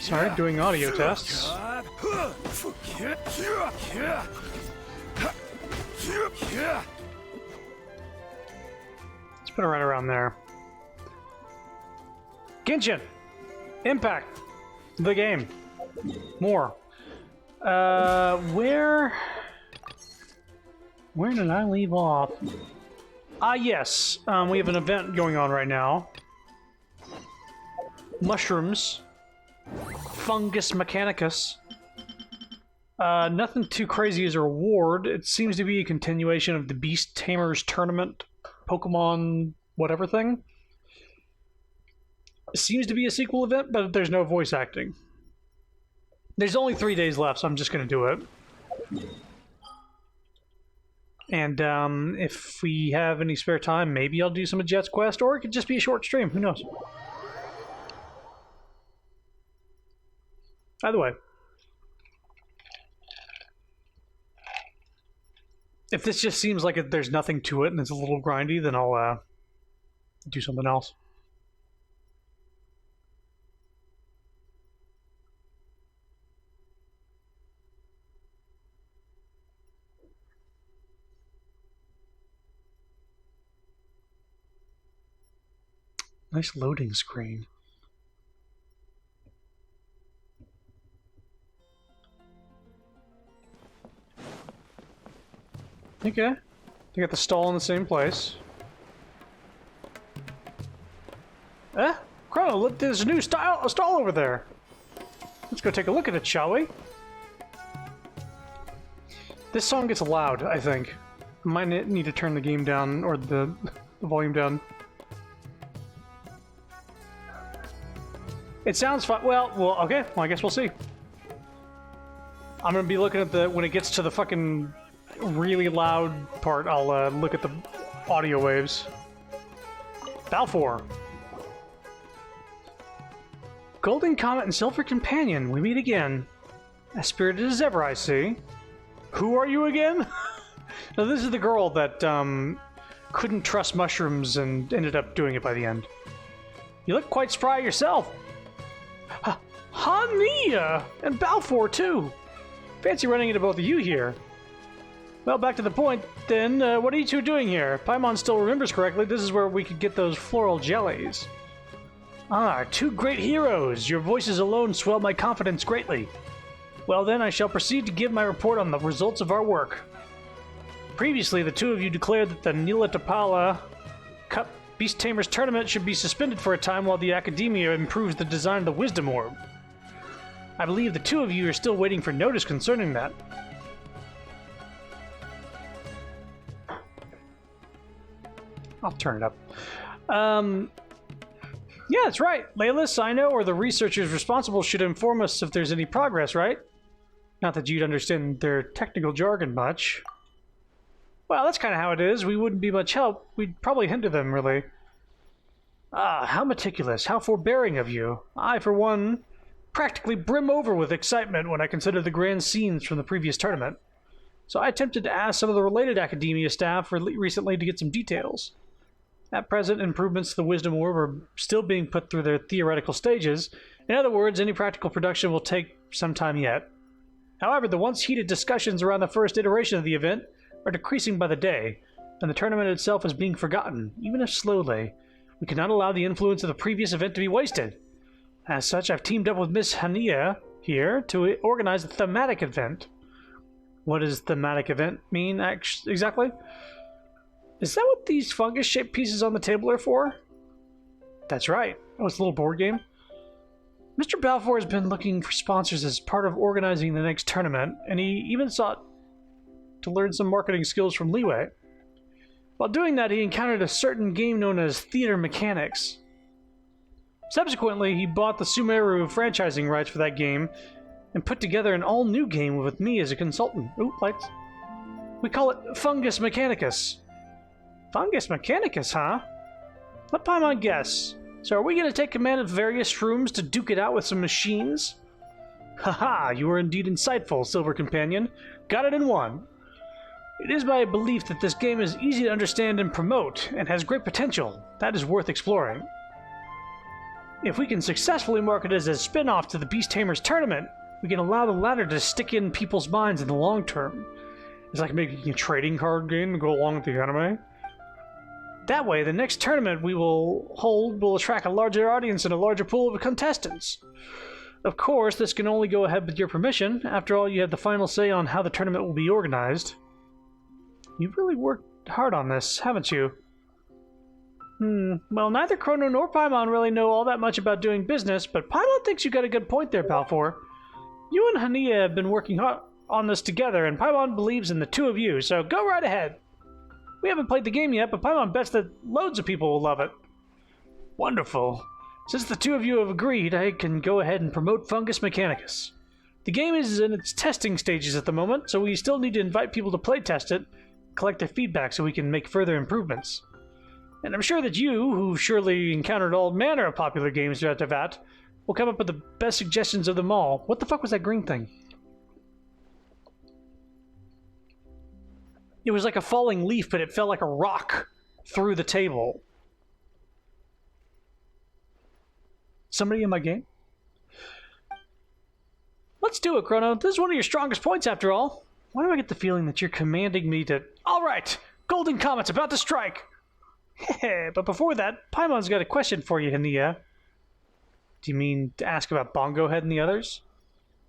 Sorry, doing audio tests. Let's put it right around there. Genshin! Impact! The game. More. Where did I leave off? Ah, yes. We have an event going on right now. Mushrooms. Fungus Mechanicus. Nothing too crazy as a reward. It seems to be a continuation of the Beast Tamers Tournament Pokemon whatever thing. It seems to be a sequel event, but there's no voice acting. There's only 3 days left, so I'm just going to do it. And if we have any spare time, maybe I'll do some of Jet's Quest, or it could just be a short stream. Who knows? Either way. If this just seems like there's nothing to it and it's a little grindy, then I'll do something else. Nice loading screen. Okay. They got the stall in the same place. Chrono, look, there's a new stall over there. Let's go take a look at it, shall we? This song gets loud, I think. Might need to turn the game down, or the volume down. It sounds fun. Well, okay. Well, I guess we'll see. I'm gonna be looking at when it gets to the fucking really loud part, I'll look at the audio waves. Balfour. Golden Comet and Silver Companion, we meet again. As spirited as ever, I see. Who are you again? Now, this is the girl that couldn't trust mushrooms and ended up doing it by the end. You look quite spry yourself. Hania! And Balfour, too! Fancy running into both of you here. Well, back to the point, then. What are you two doing here? Paimon still remembers correctly, this is where we could get those floral jellies. Ah, two great heroes! Your voices alone swell my confidence greatly. Well then, I shall proceed to give my report on the results of our work. Previously, the two of you declared that the Nilatapala Cup Beast Tamers Tournament should be suspended for a time while the Academia improves the design of the Wisdom Orb. I believe the two of you are still waiting for notice concerning that. I'll turn it up. Yeah, that's right. Layla, Sino, or the researchers responsible should inform us if there's any progress, right? Not that you'd understand their technical jargon much. Well, that's kind of how it is. We wouldn't be much help. We'd probably hinder them, really. Ah, how meticulous, how forbearing of you. I, for one, practically brim over with excitement when I consider the grand scenes from the previous tournament. So I attempted to ask some of the related Academia staff recently to get some details. At present, improvements to the Wisdom Orb are still being put through their theoretical stages. In other words, any practical production will take some time yet. However, the once heated discussions around the first iteration of the event are decreasing by the day, and the tournament itself is being forgotten, even if slowly. We cannot allow the influence of the previous event to be wasted. As such, I've teamed up with Miss Hania here to organize a thematic event. What does thematic event mean, exactly? Is that what these fungus-shaped pieces on the table are for? That's right. Oh, it's a little board game. Mr. Balfour has been looking for sponsors as part of organizing the next tournament, and he even sought to learn some marketing skills from Leeway. While doing that, he encountered a certain game known as Theater Mechanics. Subsequently, he bought the Sumeru franchising rights for that game and put together an all-new game with me as a consultant. Ooh, lights. We call it Fungus Mechanicus. Fungus Mechanicus, huh? Let Paimon guess. So are we going to take command of various rooms to duke it out with some machines? Haha, you are indeed insightful, Silver Companion. Got it in one. It is my belief that this game is easy to understand and promote, and has great potential. That is worth exploring. If we can successfully market it as a spin-off to the Beast Tamers tournament, we can allow the latter to stick in people's minds in the long term. It's like making a trading card game to go along with the anime. That way, the next tournament we will hold will attract a larger audience and a larger pool of contestants. Of course, this can only go ahead with your permission. After all, you have the final say on how the tournament will be organized. You've really worked hard on this, haven't you? Well, neither Chrono nor Paimon really know all that much about doing business, but Paimon thinks you got a good point there, Balfour. You and Hania have been working hard on this together, and Paimon believes in the two of you, so go right ahead. We haven't played the game yet, but Paimon bets that loads of people will love it. Wonderful. Since the two of you have agreed, I can go ahead and promote Fungus Mechanicus. The game is in its testing stages at the moment, so we still need to invite people to play test it, collect their feedback so we can make further improvements. And I'm sure that you, who've surely encountered all manner of popular games throughout the VAT, will come up with the best suggestions of them all. What the fuck was that green thing? It was like a falling leaf, but it fell like a rock through the table. Somebody in my game? Let's do it, Chrono. This is one of your strongest points, after all. Why do I get the feeling that you're commanding me to... All right! Golden Comet's about to strike! But before that, Paimon's got a question for you, Hania. Do you mean to ask about Bongo Head and the others?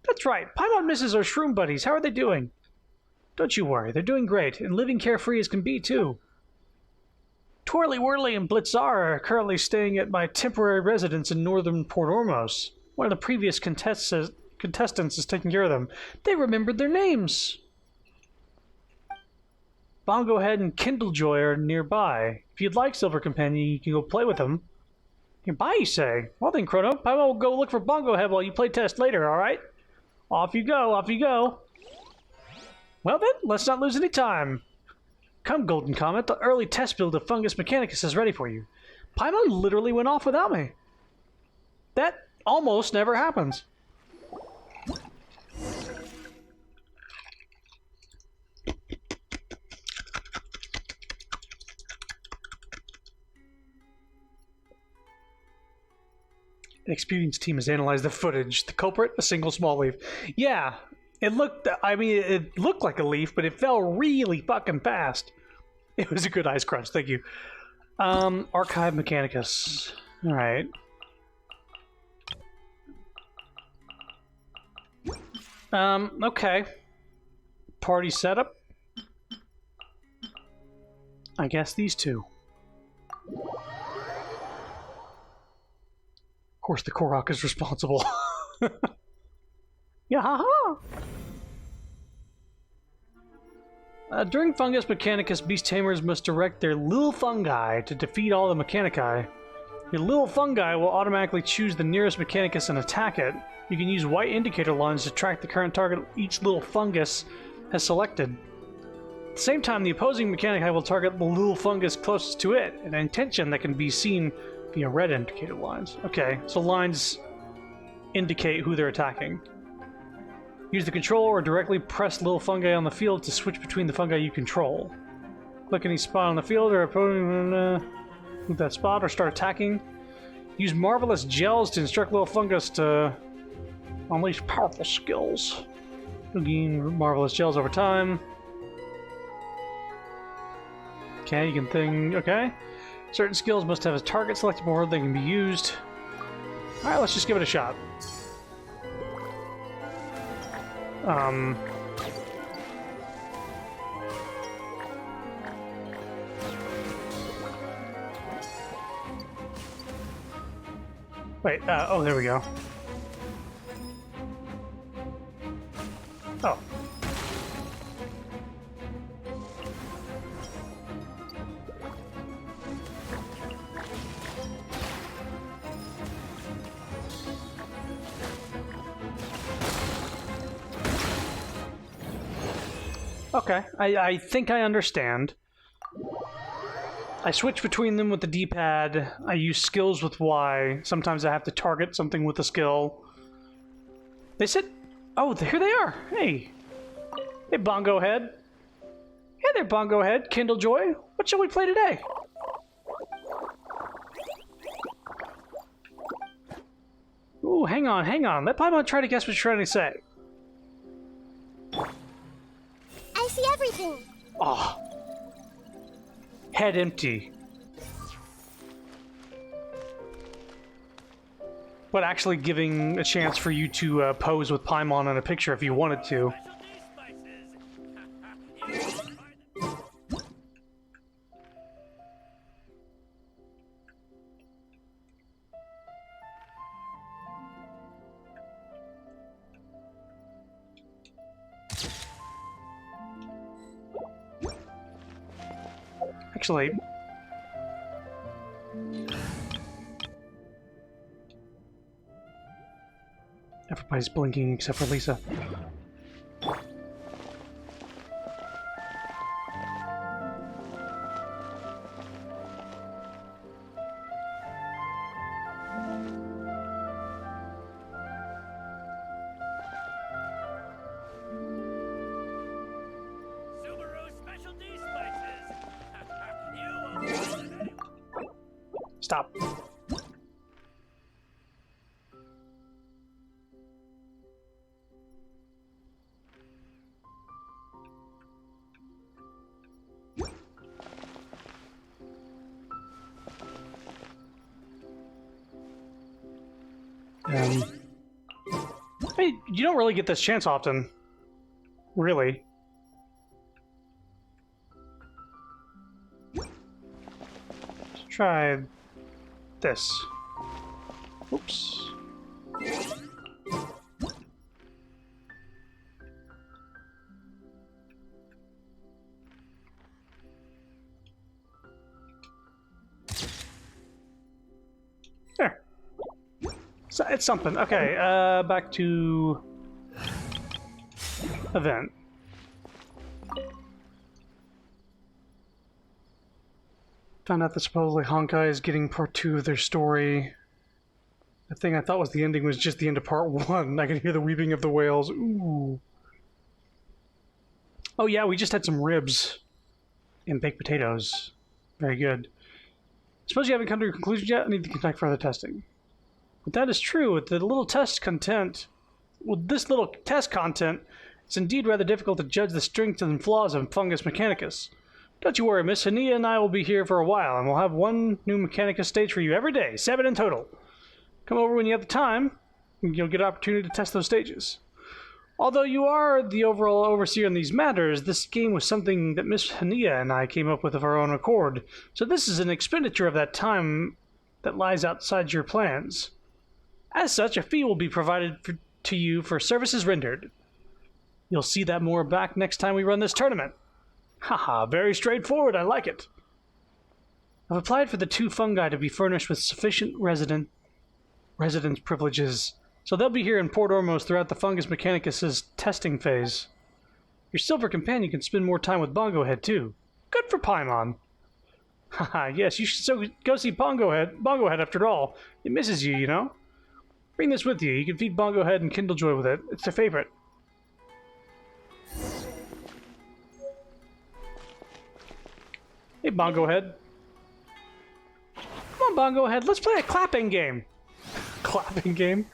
That's right. Paimon misses our shroom buddies. How are they doing? Don't you worry. They're doing great, and living carefree as can be, too. Twirly Whirly and Blitzar are currently staying at my temporary residence in northern Port Ormos. One of the previous contestants is taking care of them. They remembered their names. Bongo Head and Kindlejoy are nearby. If you'd like, Silver Companion, you can go play with them. Nearby, you say? Well then, Chrono, Paimon will go look for Bongo Head while you play test later, alright? Off you go, off you go. Well then, let's not lose any time. Come, Golden Comet, the early test build of Fungus Mechanicus is ready for you. Paimon literally went off without me. That almost never happens. An experienced team has analyzed the footage. The culprit, a single small leaf. Yeah, it looked like a leaf, but it fell really fucking fast. It was a good ice crunch, thank you. Archive Mechanicus. Alright. Okay. Party setup. I guess these two. Of course, the Korok is responsible. Yeah, haha! During Fungus Mechanicus, Beast Tamers must direct their little fungi to defeat all the Mechanici. Your little fungi will automatically choose the nearest Mechanicus and attack it. You can use white indicator lines to track the current target each little fungus has selected. At the same time, the opposing Mechanici will target the little fungus closest to it, an intention that can be seen via red indicator lines. Okay, so lines indicate who they're attacking. Use the controller or directly press little fungi on the field to switch between the fungi you control. Click any spot on the field or opponent move that spot or start attacking. Use marvelous gels to instruct little fungus to unleash powerful skills. You'll gain marvelous gels over time. Okay, you can think. Okay. Certain skills must have a target selected before they can be used. Alright, let's just give it a shot. Wait, oh, there we go. Oh. Okay, I think I understand. I switch between them with the D-pad. I use skills with Y. Sometimes I have to target something with a skill. They said... Oh, here they are. Hey. Hey, Bongo Head. Hey there, Bongo Head. Kindlejoy. What shall we play today? Ooh, hang on, hang on. Let Paimon try to guess what you're trying to say. I see everything. Oh. Head empty. But actually giving a chance for you to pose with Paimon in a picture if you wanted to. Actually, everybody's blinking except for Lisa. Stop. Hey, you don't really get this chance often. Really. Let's try this. Oops. There. So it's something. Okay, back to event. Found out that supposedly Honkai is getting part 2 of their story. The thing I thought was the ending was just the end of part 1. I could hear the weeping of the whales. Ooh. Oh yeah, we just had some ribs and baked potatoes. Very good. Suppose you haven't come to a conclusion yet? I need to conduct further testing. But that is true. With the little test content, with this little test content, it's indeed rather difficult to judge the strengths and flaws of Fungus Mechanicus. Don't you worry, Miss Hania and I will be here for a while, and we'll have one new Mechanicus stage for you every day, 7 in total. Come over when you have the time, and you'll get an opportunity to test those stages. Although you are the overall overseer in these matters, this game was something that Miss Hania and I came up with of our own accord, so this is an expenditure of that time that lies outside your plans. As such, a fee will be provided to you for services rendered. You'll see that more back next time we run this tournament. Haha, very straightforward, I like it. I've applied for the 2 fungi to be furnished with sufficient residence privileges, so they'll be here in Port Ormos throughout the Fungus Mechanicus' testing phase. Your silver companion can spend more time with Bongo Head, too. Good for Paimon. Haha, yes, you should go see Bongo Head, after all. It misses you, you know? Bring this with you. You can feed Bongo Head and Kindlejoy with it. It's their favorite. Hey, Bongo Head. Come on, Bongo Head. Let's play a clapping game. Clapping game?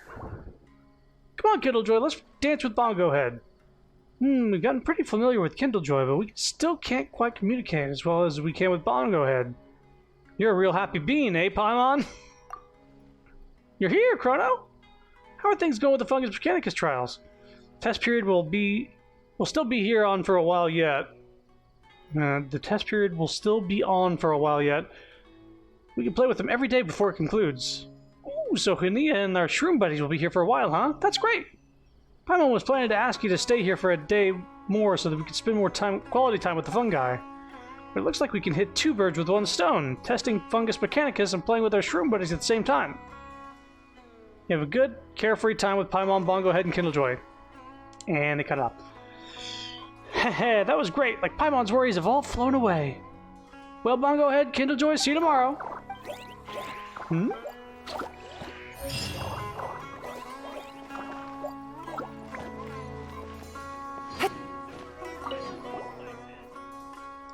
Come on, Kindlejoy. Let's dance with Bongo Head. We've gotten pretty familiar with Kindlejoy, but we still can't quite communicate as well as we can with Bongo Head. You're a real happy bean, eh, Paimon? You're here, Chrono? How are things going with the Fungus Mechanicus trials? Test period will still be here on for a while yet. The test period will still be on for a while yet. We can play with them every day before it concludes. Ooh, so Hania and our shroom buddies will be here for a while, huh? That's great! Paimon was planning to ask you to stay here for a day more so that we could spend more quality time with the fungi. But it looks like we can hit 2 birds with 1 stone, testing Fungus Mechanicus and playing with our shroom buddies at the same time. You have a good, carefree time with Paimon, Bongo Head, and Kindlejoy. And they cut it off. Heh, that was great. Like Paimon's worries have all flown away. Well, Bongo Head, Kindlejoy, see you tomorrow.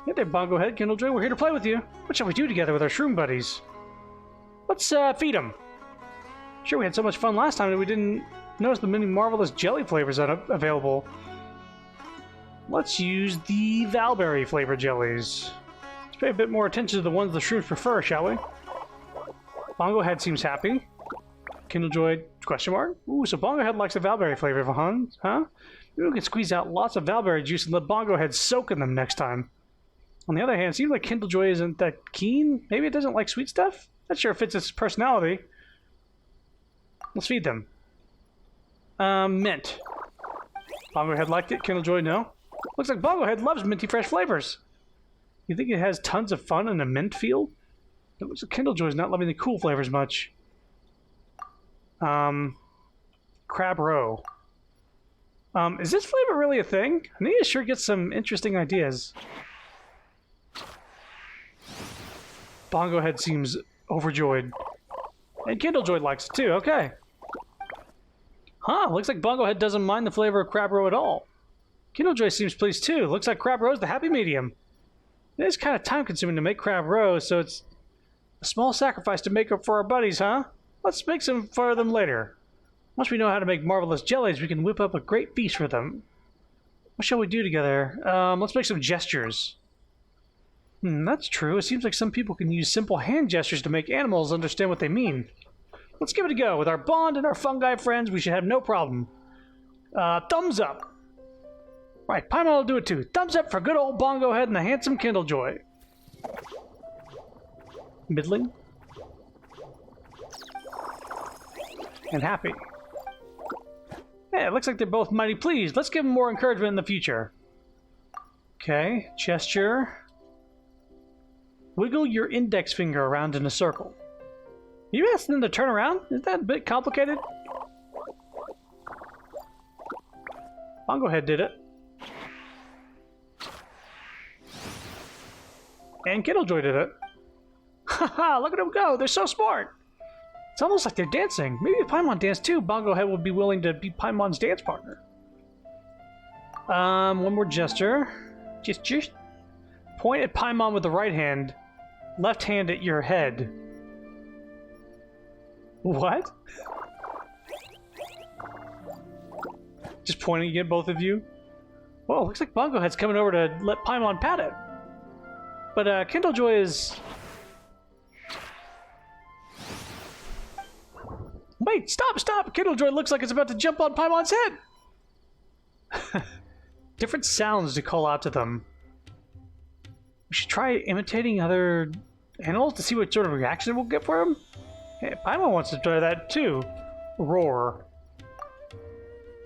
Hey there, Bongo Head, Kindlejoy. We're here to play with you. What shall we do together with our shroom buddies? Let's feed them. Sure, we had so much fun last time that we didn't notice the many marvelous jelly flavors that are available. Let's use the Valberry flavor jellies. Let's pay a bit more attention to the ones the shrooms prefer, shall we? Bongo Head seems happy. Kindlejoy, question mark? Ooh, so Bongo Head likes the Valberry flavor, huh? Maybe we can squeeze out lots of Valberry juice and let Bongo Head soak in them next time. On the other hand, it seems like Kindlejoy isn't that keen. Maybe it doesn't like sweet stuff? That sure fits its personality. Let's feed them. Mint. Bongo Head liked it, Kindlejoy, no? Looks like Bongo Head loves minty fresh flavors. You think it has tons of fun in a mint field? It looks like Kindlejoy's not loving the cool flavors much. Crab Roe. Is this flavor really a thing? I need to sure get some interesting ideas. Bongo Head seems overjoyed. And Kindlejoy likes it too, okay. Huh, looks like Bongo Head doesn't mind the flavor of Crab Roe at all. Kindlejoy seems pleased too. Looks like Crab Roe's the happy medium. It is kind of time consuming to make Crab Roe, so it's a small sacrifice to make up for our buddies, huh? Let's make some for them later. Once we know how to make marvelous jellies, we can whip up a great feast for them. What shall we do together? Let's make some gestures. That's true. It seems like some people can use simple hand gestures to make animals understand what they mean. Let's give it a go. With our bond and our fungi friends, we should have no problem. Thumbs up. Right, Paimon will do it too. Thumbs up for good old Bongo Head and the handsome Kindlejoy. Middling. And happy. Yeah, it looks like they're both mighty pleased. Let's give them more encouragement in the future. Okay, gesture. Wiggle your index finger around in a circle. You asked them to turn around? Isn't that a bit complicated? Bongo Head did it. And Kindlejoy did it. Haha, look at them go! They're so smart! It's almost like they're dancing. Maybe if Paimon danced too, Bongo Head would be willing to be Paimon's dance partner. One more gesture. Just point at Paimon with the right hand. Left hand at your head. What? Just pointing at both of you? Whoa, looks like Bongo Head's coming over to let Paimon pat it. But Kindlejoy is... Wait, stop! Kindlejoy looks like it's about to jump on Paimon's head! Different sounds to call out to them. We should try imitating other animals to see what sort of reaction we'll get from them. Hey, Paimon wants to try that too. Roar.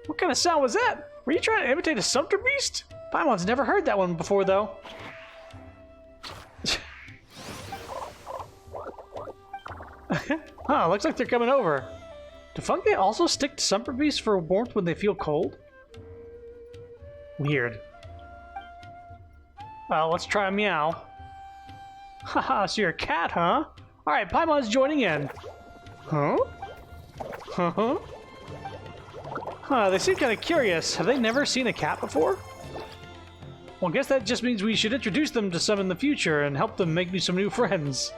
What kind of sound was that? Were you trying to imitate a sumpter beast? Paimon's never heard that one before, though. Huh, looks like they're coming over. Do fungi also stick to sumpter beasts for warmth when they feel cold? Weird. Let's try a meow. Haha, so you're a cat, huh? Alright, Paimon's joining in. Huh? Huh? Huh, they seem kind of curious. Have they never seen a cat before? Well, I guess that just means we should introduce them to some in the future and help them make me some new friends.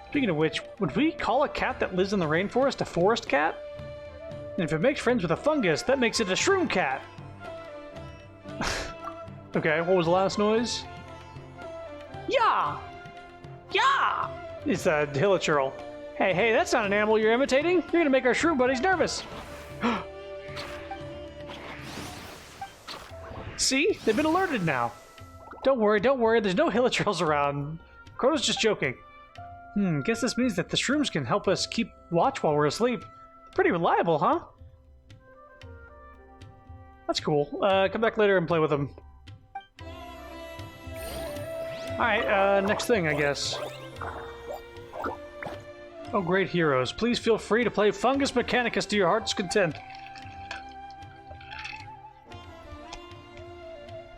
Speaking of which, would we call a cat that lives in the rainforest a forest cat? And if it makes friends with a fungus, that makes it a shroom cat. Okay, what was the last noise? Yeah! Yeah! It's a hilichurl. Hey, that's not an animal you're imitating. You're gonna make our shroom buddies nervous. See? They've been alerted now. Don't worry, there's no hilichurls around. Croto's just joking. Guess this means that the shrooms can help us keep watch while we're asleep. Pretty reliable, huh? That's cool. Come back later and play with them. Alright, next thing, I guess. Oh, great heroes. Please feel free to play Fungus Mechanicus to your heart's content.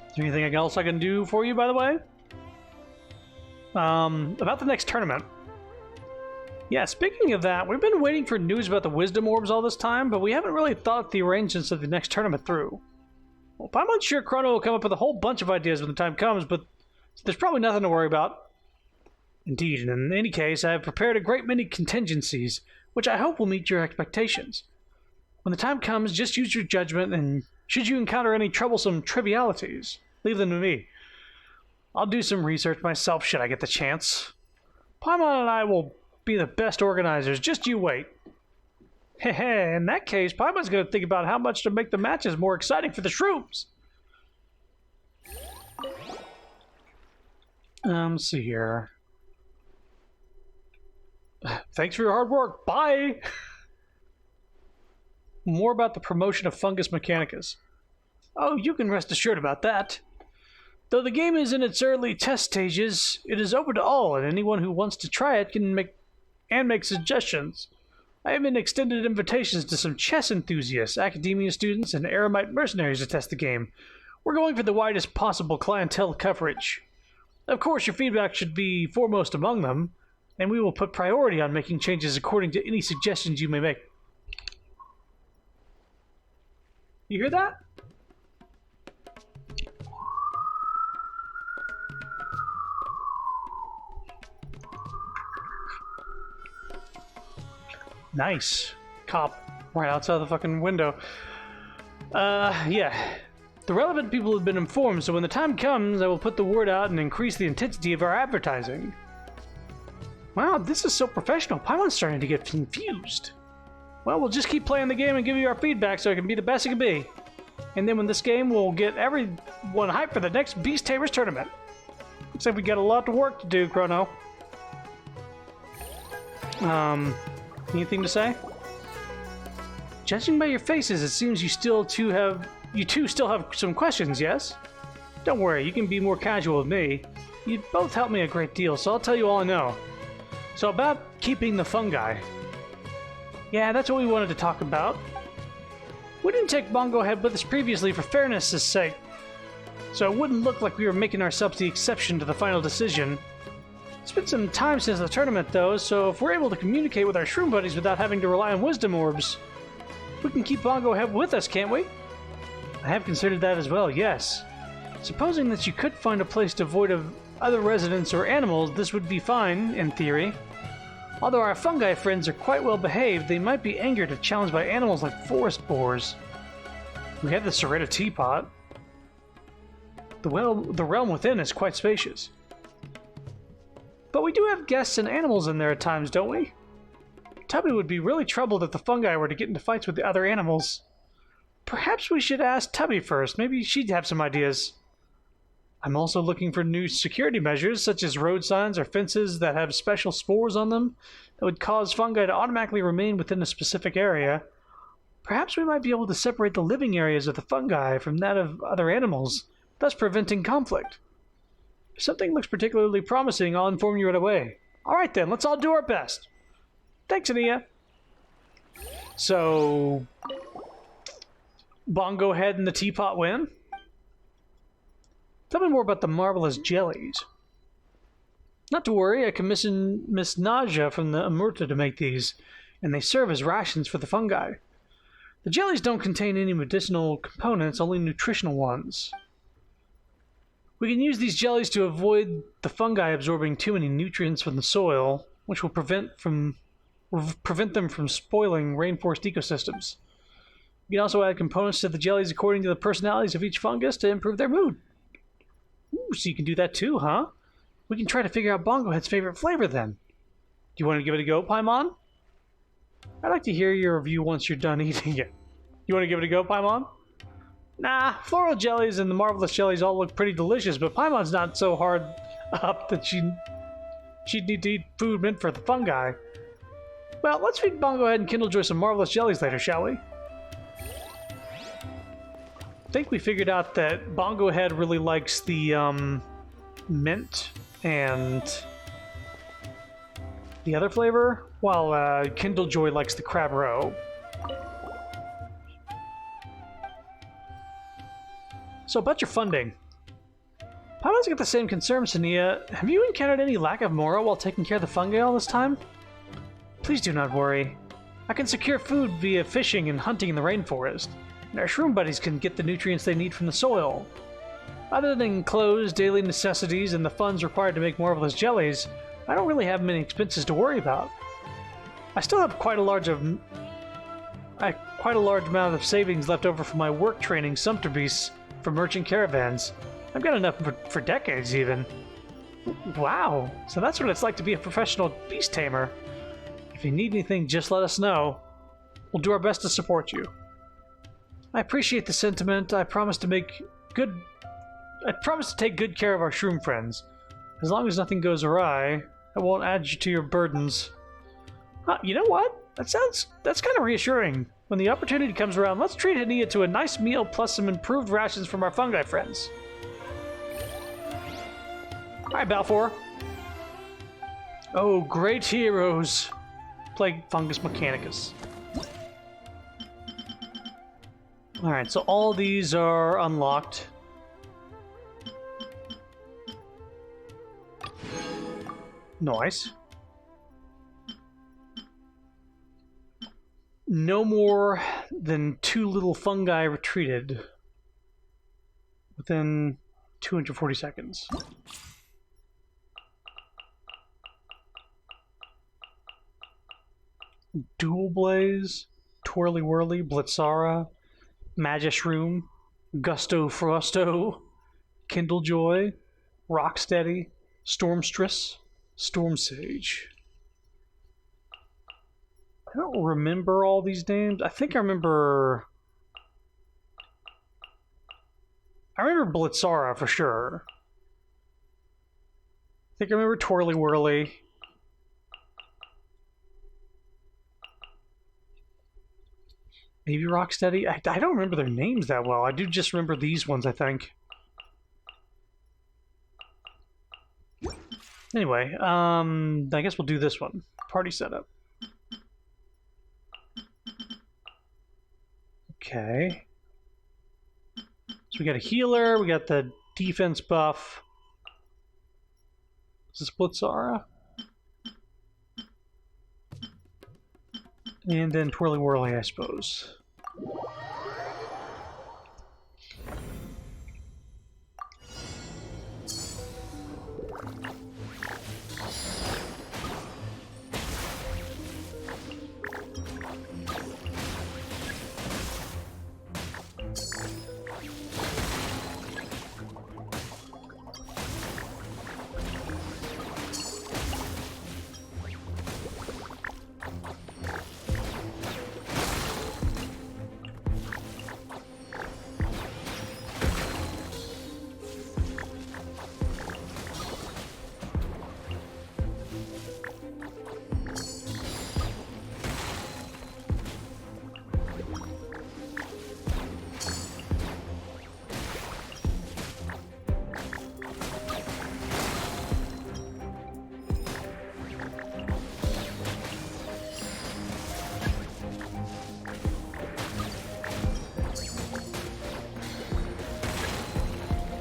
Is there anything else I can do for you, by the way? About the next tournament. Yeah, speaking of that, we've been waiting for news about the Wisdom Orbs all this time, but we haven't really thought the arrangements of the next tournament through. Well, Paimon's sure Chrono will come up with a whole bunch of ideas when the time comes, but there's probably nothing to worry about. Indeed, and in any case, I have prepared a great many contingencies. which I hope will meet your expectations. When the time comes, just use your judgment, and should you encounter any troublesome trivialities, leave them to me. I'll do some research myself should I get the chance. Paimon and I will be the best organizers, just you wait. Heh, in that case, Paimon's going to think about how much to make the matches more exciting for the shrooms. Let's see here. Thanks for your hard work. Bye! More about the promotion of Fungus Mechanicus. Oh, you can rest assured about that. Though the game is in its early test stages, it is open to all, and anyone who wants to try it can make suggestions. I have been extended invitations to some chess enthusiasts, academia students, and Eremite mercenaries to test the game. We're going for the widest possible clientele coverage. Of course, your feedback should be foremost among them, and we will put priority on making changes according to any suggestions you may make. You hear that? Nice. Cop right outside the fucking window. Yeah. The relevant people have been informed, so when the time comes, I will put the word out and increase the intensity of our advertising. Wow, this is so professional. Paimon's starting to get confused. Well, we'll just keep playing the game and give you our feedback so it can be the best it can be. And then when this game, we'll get everyone hyped for the next Beast Tamers tournament. Looks like we got a lot of work to do, Chrono. Anything to say? Judging by your faces, it seems you two still have some questions, yes? Don't worry, you can be more casual with me. You both help me a great deal, so I'll tell you all I know. So about keeping the fungi. Yeah, that's what we wanted to talk about. We didn't take Bongo Head with us previously for fairness' sake, so it wouldn't look like we were making ourselves the exception to the final decision. It's been some time since the tournament, though, so if we're able to communicate with our shroom buddies without having to rely on wisdom orbs, we can keep Bongo Head with us, can't we? I have considered that as well, yes. Supposing that you could find a place devoid of other residents or animals, this would be fine, in theory. Although our fungi friends are quite well behaved, they might be angered if challenged by animals like forest boars. We have the Serena teapot. The realm within is quite spacious. But we do have guests and animals in there at times, don't we? Tubby would be really troubled if the fungi were to get into fights with the other animals. Perhaps we should ask Tubby first. Maybe she'd have some ideas. I'm also looking for new security measures, such as road signs or fences that have special spores on them that would cause fungi to automatically remain within a specific area. Perhaps we might be able to separate the living areas of the fungi from that of other animals, thus preventing conflict. If something looks particularly promising, I'll inform you right away. Alright then, let's all do our best. Thanks, Ania. So, Bongo Head and the teapot win? Tell me more about the marvelous jellies. Not to worry, I commissioned Miss Naja from the Amurta to make these, and they serve as rations for the fungi. The jellies don't contain any medicinal components, only nutritional ones. We can use these jellies to avoid the fungi absorbing too many nutrients from the soil, which will prevent them from spoiling rainforest ecosystems. You can also add components to the jellies according to the personalities of each fungus to improve their mood. Ooh, so you can do that too, huh? We can try to figure out Bongo Head's favorite flavor then. Do you want to give it a go, Paimon? I'd like to hear your review once you're done eating it. You want to give it a go, Paimon? Nah, floral jellies and the marvelous jellies all look pretty delicious, but Paimon's not so hard up that she'd need to eat food meant for the fungi. Well, let's feed Bongo Head and Kindlejoy some marvelous jellies later, shall we? I think we figured out that Bongo Head really likes the mint and the other flavor, while Kindlejoy likes the crab roe. So about your funding. Paimon's got the same concerns, Sania. Have you encountered any lack of morale while taking care of the fungi all this time? Please do not worry. I can secure food via fishing and hunting in the rainforest, and our shroom buddies can get the nutrients they need from the soil. Other than clothes, daily necessities, and the funds required to make marvelous jellies, I don't really have many expenses to worry about. I still have quite a large amount of savings left over from my work training sumpter beasts for merchant caravans. I've got enough for decades, even. Wow, so that's what it's like to be a professional beast tamer. If you need anything, just let us know. We'll do our best to support you. I appreciate the sentiment. I promise to take good care of our shroom friends. As long as nothing goes awry, I won't add you to your burdens. You know what? That's kind of reassuring. When the opportunity comes around, let's treat Hania to a nice meal plus some improved rations from our fungi friends. Alright, Balfour. Oh, great heroes. Plague Fungus Mechanicus. Alright, so all these are unlocked. Nice. No more than 2 little fungi retreated within 240 seconds. Dual Blaze, Twirly Whirly, Blitzara, Magishroom, Gusto Frosto, Kindlejoy, Rocksteady, Stormstress, Storm Sage. I don't remember all these names. I think I remember Blitzara for sure. I think I remember Twirly Whirly. Maybe Rocksteady? I don't remember their names that well. I do just remember these ones, I think. Anyway, I guess we'll do this one. Party setup. Okay. So we got a healer, we got the defense buff. Is this Blitzara? And then Twirly Whirly, I suppose.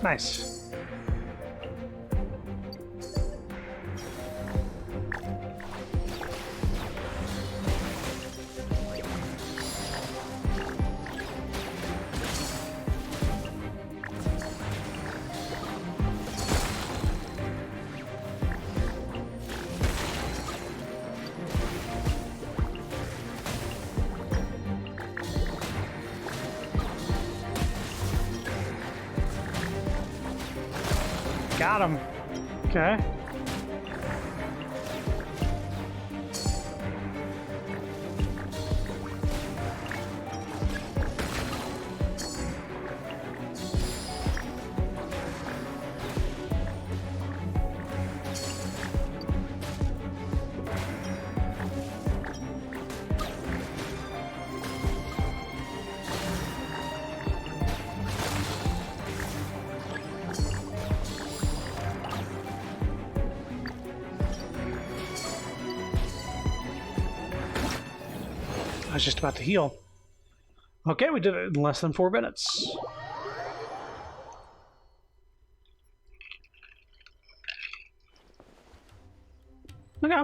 Nice. Got him. Okay. I was just about to heal. Okay, we did it in less than 4 minutes. Okay.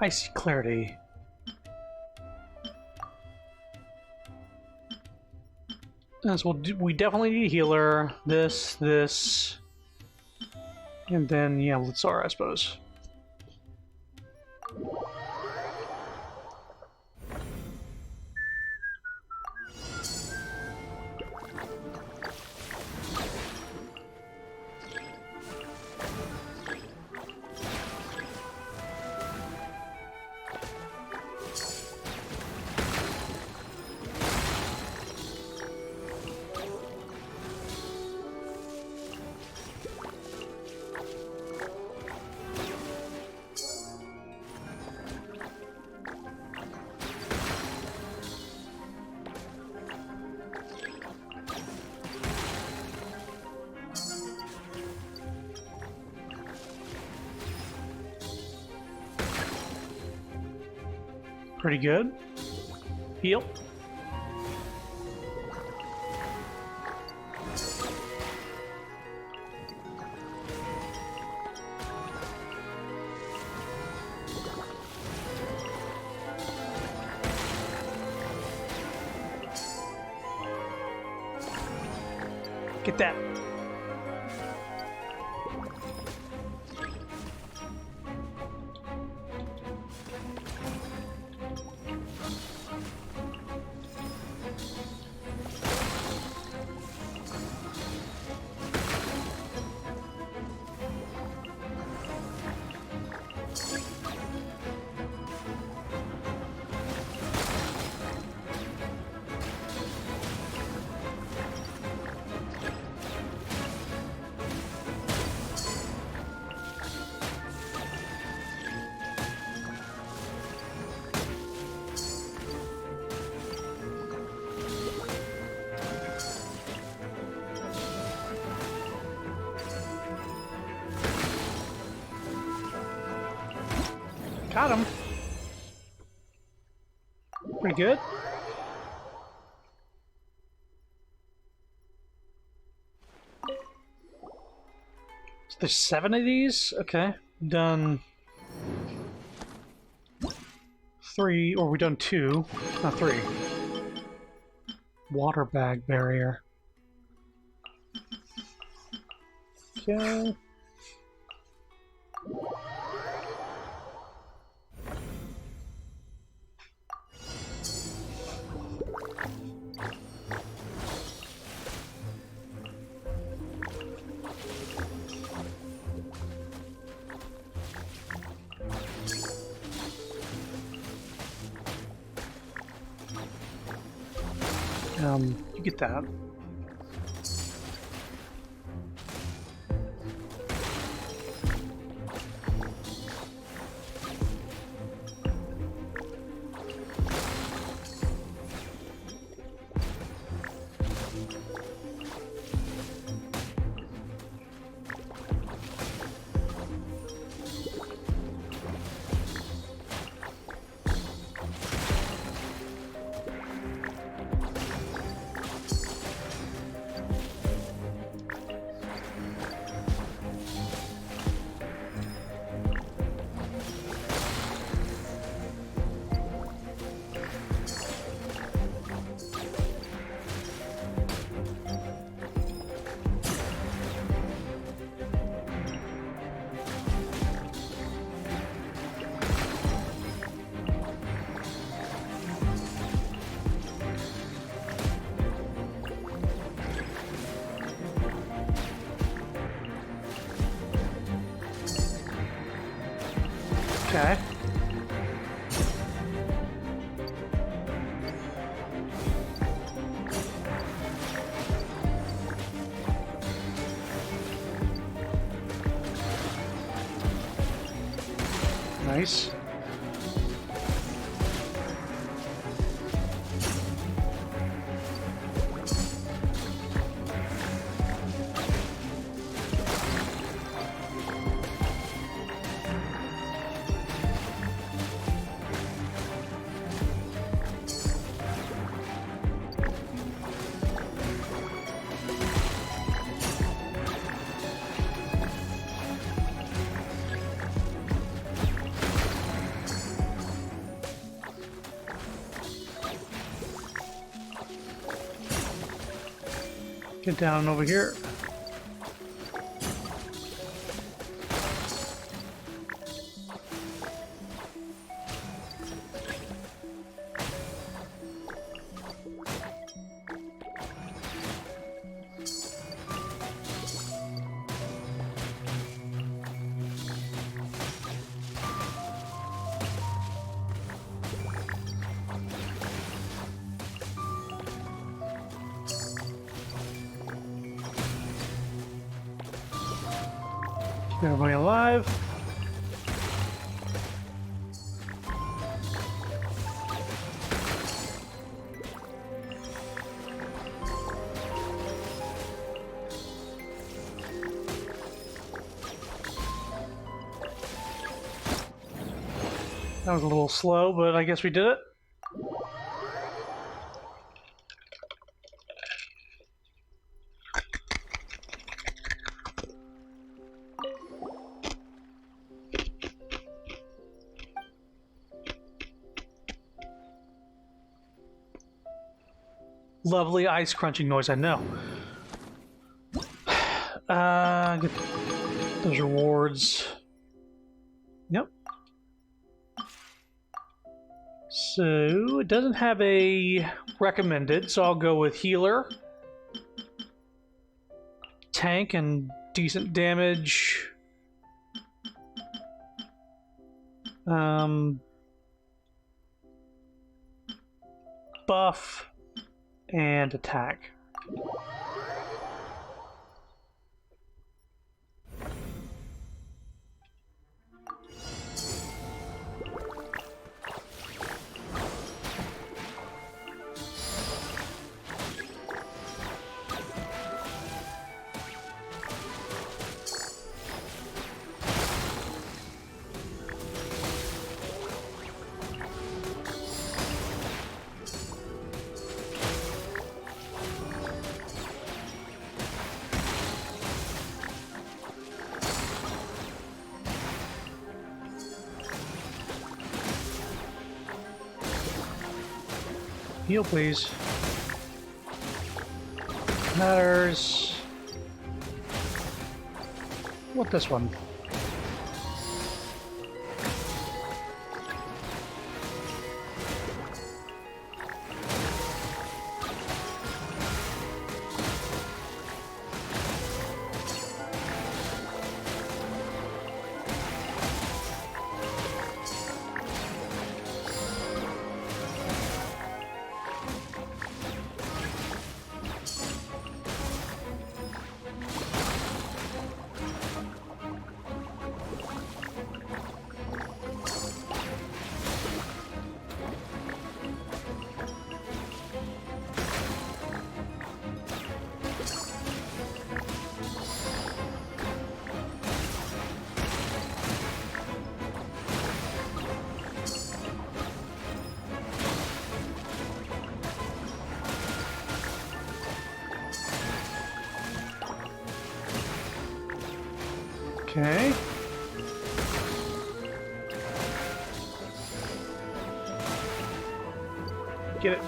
Icy Clarity. We definitely need a healer. This, and then yeah, Lutsara, I suppose. Pretty good. Heal. Get that. Got him. Pretty good. So there's 7 of these? Okay. Done 3, or we done 2, not 3. Water bag barrier. Okay. You get that. Okay. Nice. Get down over here. Everybody alive. That was a little slow, but I guess we did it. Lovely ice crunching noise, I know. Get those rewards. Yep. So, it doesn't have a recommended, so I'll go with healer. Tank and decent damage. Buff. And attack. Heal, please. Matters. What this one? Okay. Get it.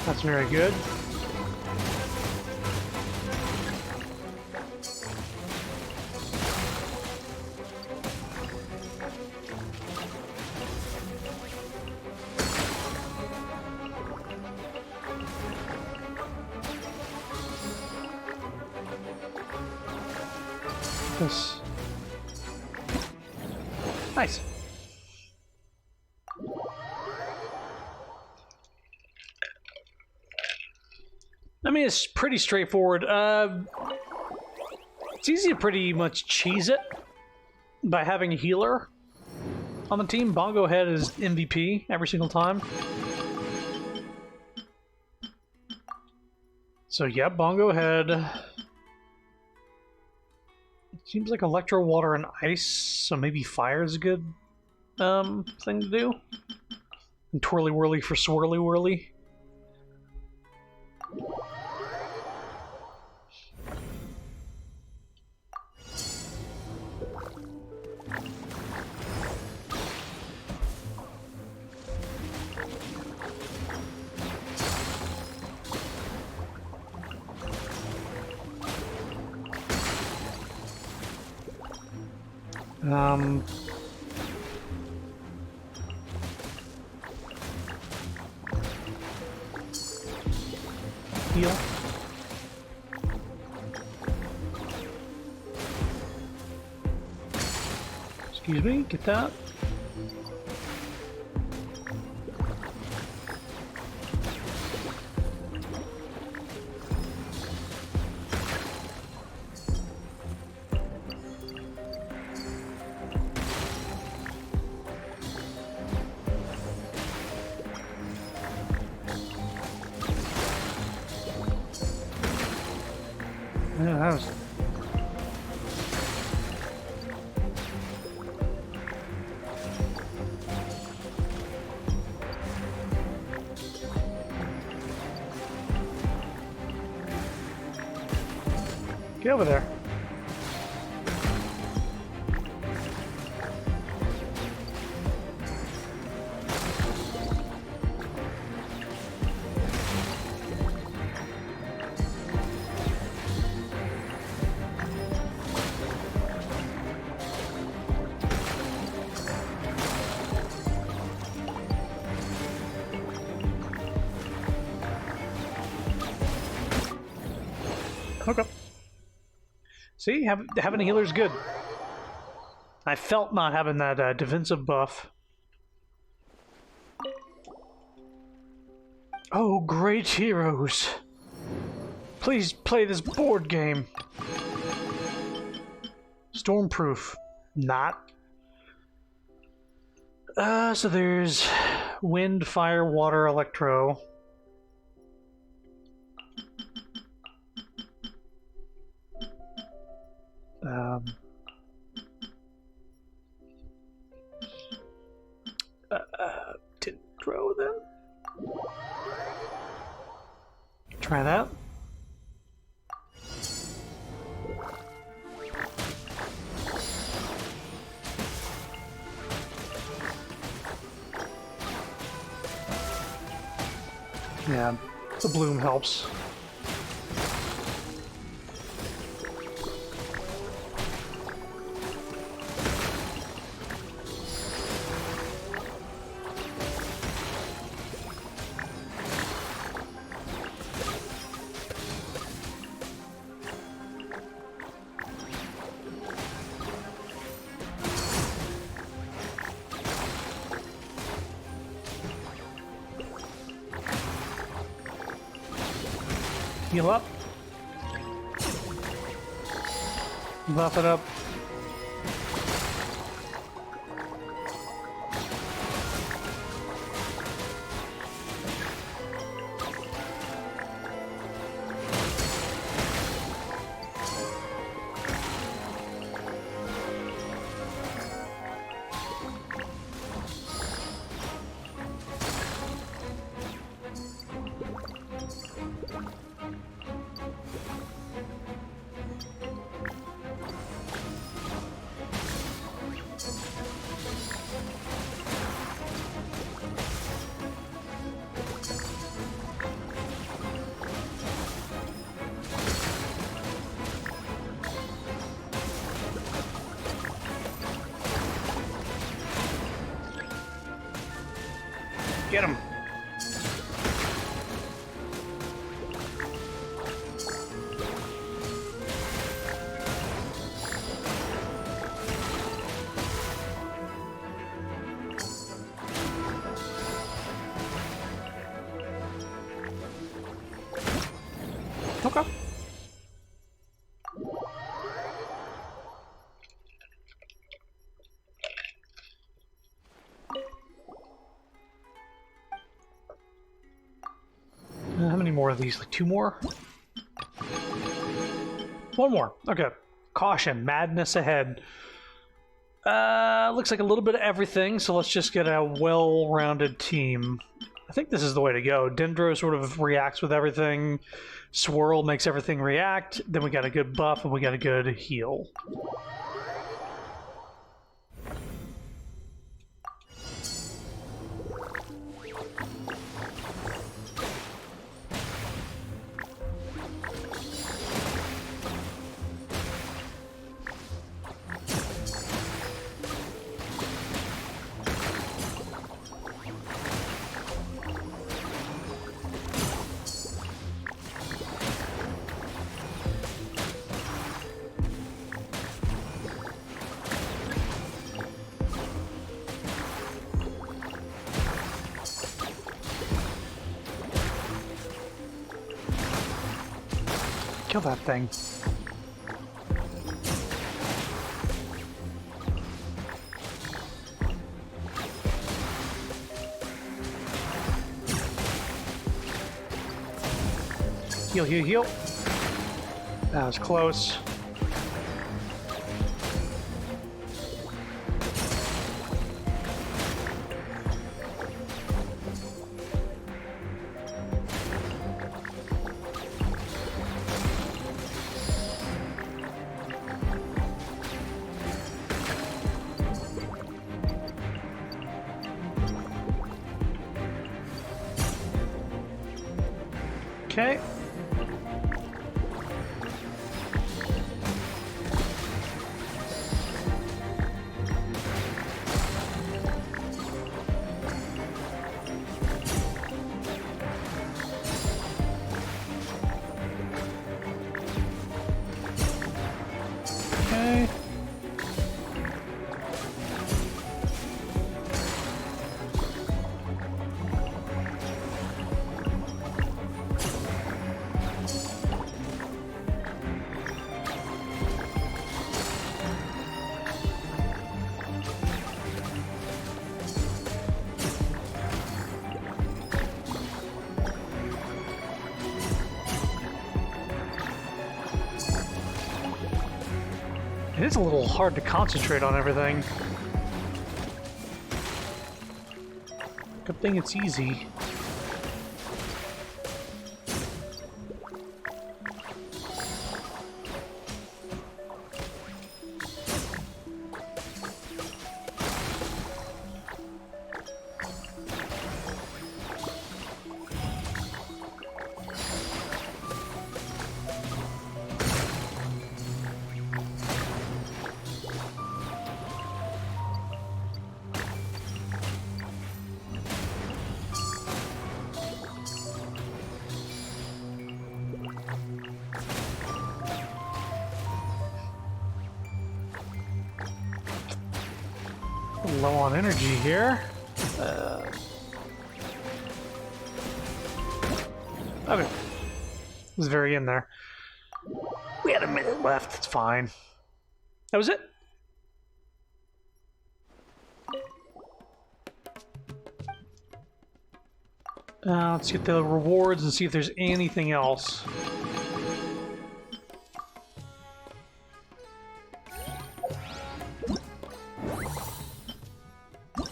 That's very good. This. Nice. I mean, it's pretty straightforward. It's easy to pretty much cheese it by having a healer on the team. Bongo Head is MVP every single time. So yeah, Bongo Head. It seems like Electro, Water, and Ice, so maybe Fire is a good thing to do. And Twirly Whirly for Swirly Whirly. Heal. Excuse me, get that. Yeah, that was... Get over there. Okay. See, having a healer is good. I felt not having that defensive buff. Oh, great heroes. Please play this board game. Stormproof. Not. So there's Wind, Fire, Water, Electro. Didn't throw them. Try that. Yeah, the bloom helps. Heal up. Buff it up. Get him. Okay. are these? Like 2 more? 1 more. Okay. Caution. Madness ahead. Looks like a little bit of everything, so let's just get a well-rounded team. I think this is the way to go. Dendro sort of reacts with everything. Swirl makes everything react. Then we got a good buff and we got a good heal. Kill that thing. Heal, heal, heal. That was close. Okay. Okay. It is a little hard to concentrate on everything. Good thing it's easy. Low on energy here. Okay. It was very in there. We had a minute left. It's fine. That was it. Let's get the rewards and see if there's anything else.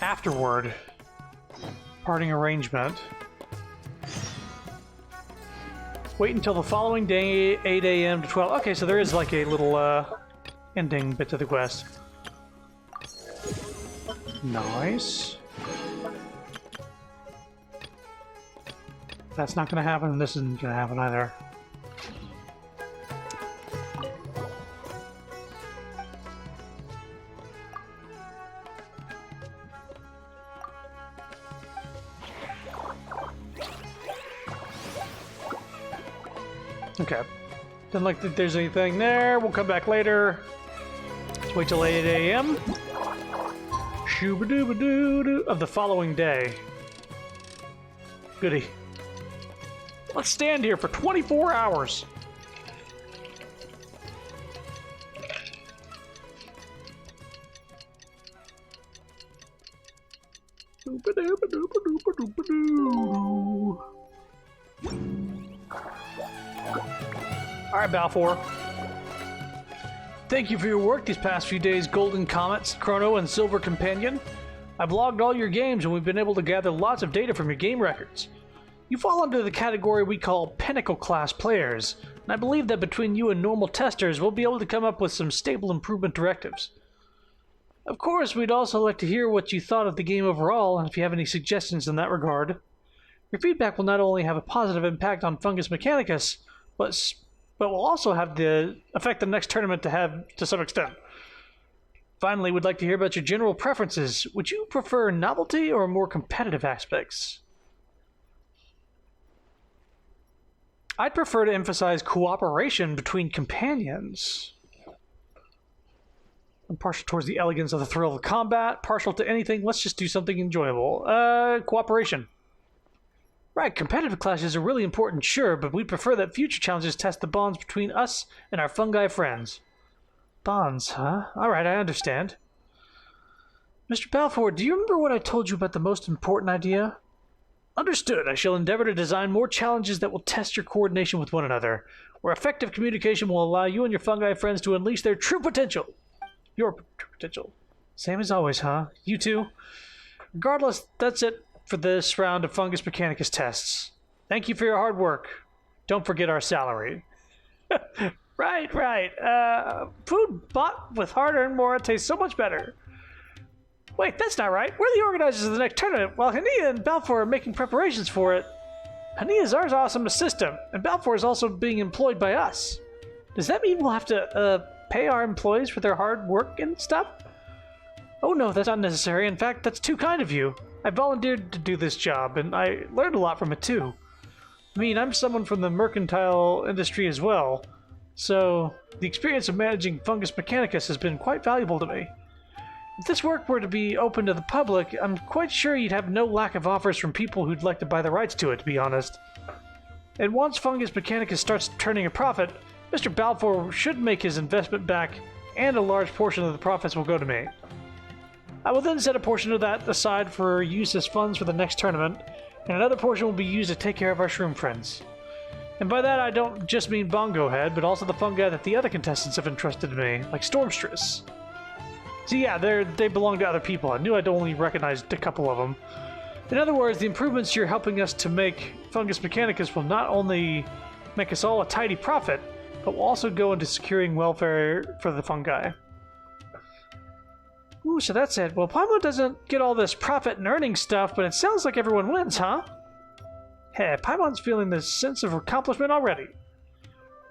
Afterward. Parting arrangement. Wait until the following day, 8 a.m. to 12. Okay, so there is like a little ending bit to the quest. Nice. That's not going to happen, and this isn't going to happen either. Okay. Doesn't look like there's anything there. We'll come back later. Let's wait till 8 a.m. Shoo-ba-doo-ba-doo-doo of the following day. Goody. Let's stand here for 24 hours. Doo-ba-doo-ba-doo-ba-doo-ba-doo-ba-doo. Alright, Balfour. Thank you for your work these past few days, Golden Comet, Chrono, and Silver Companion. I've logged all your games and we've been able to gather lots of data from your game records. You fall under the category we call Pinnacle Class players, and I believe that between you and normal testers, we'll be able to come up with some stable improvement directives. Of course, we'd also like to hear what you thought of the game overall, and if you have any suggestions in that regard. Your feedback will not only have a positive impact on Fungus Mechanicus, but will also have the affect the next tournament to some extent. Finally, we'd like to hear about your general preferences. Would you prefer novelty or more competitive aspects? I'd prefer to emphasize cooperation between companions. I'm partial towards the elegance of the thrill of combat, partial to anything. Let's just do something enjoyable. Cooperation. Right, competitive clashes are really important, sure, but we'd prefer that future challenges test the bonds between us and our fungi friends. Bonds, huh? Alright, I understand. Mr. Balfour, do you remember what I told you about the most important idea? Understood. I shall endeavor to design more challenges that will test your coordination with one another, where effective communication will allow you and your fungi friends to unleash their true potential. Your true potential. Same as always, huh? You too? Regardless, that's it for this round of Fungus Mechanicus tests. Thank you for your hard work. Don't forget our salary. Right. Food bought with hard-earned mora tastes so much better. Wait, that's not right. We're the organizers of the next tournament, while Hania and Balfour are making preparations for it. Hania is our awesome assistant, and Balfour is also being employed by us. Does that mean we'll have to, pay our employees for their hard work and stuff? Oh no, that's not necessary. In fact, that's too kind of you. I volunteered to do this job, and I learned a lot from it too. I mean, I'm someone from the mercantile industry as well, so the experience of managing Fungus Mechanicus has been quite valuable to me. If this work were to be open to the public, I'm quite sure you'd have no lack of offers from people who'd like to buy the rights to it, to be honest. And once Fungus Mechanicus starts turning a profit, Mr. Balfour should make his investment back, and a large portion of the profits will go to me. I will then set a portion of that aside for use as funds for the next tournament, and another portion will be used to take care of our shroom friends. And by that I don't just mean Bongo Head, but also the fungi that the other contestants have entrusted to me, like Stormstress. So yeah, they belong to other people. I knew I'd only recognized a couple of them. In other words, the improvements you're helping us to make Fungus Mechanicus will not only make us all a tidy profit, but will also go into securing welfare for the fungi. Ooh, so that's it. Well, Paimon doesn't get all this profit and earning stuff, but it sounds like everyone wins, huh? Hey, Paimon's feeling this sense of accomplishment already.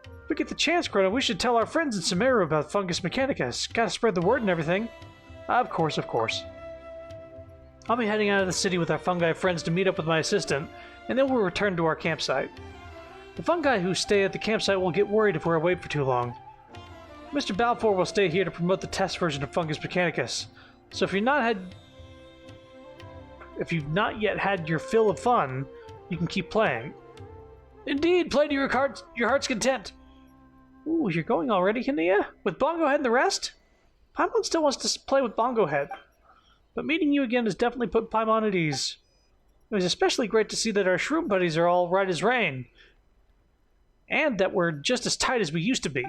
If we get the chance, Chrono, we should tell our friends in Sumeru about Fungus Mechanicus. Gotta spread the word and everything. Of course. I'll be heading out of the city with our fungi friends to meet up with my assistant, and then we'll return to our campsite. The fungi who stay at the campsite will get worried if we're away for too long. Mr. Balfour will stay here to promote the test version of Fungus Mechanicus. So if you've not yet had your fill of fun, you can keep playing. Indeed, play to your heart's content. Ooh, you're going already, Hania? With Bongo Head and the rest? Paimon still wants to play with Bongo Head. But meeting you again has definitely put Paimon at ease. It was especially great to see that our shroom buddies are all right as rain. And that we're just as tight as we used to be.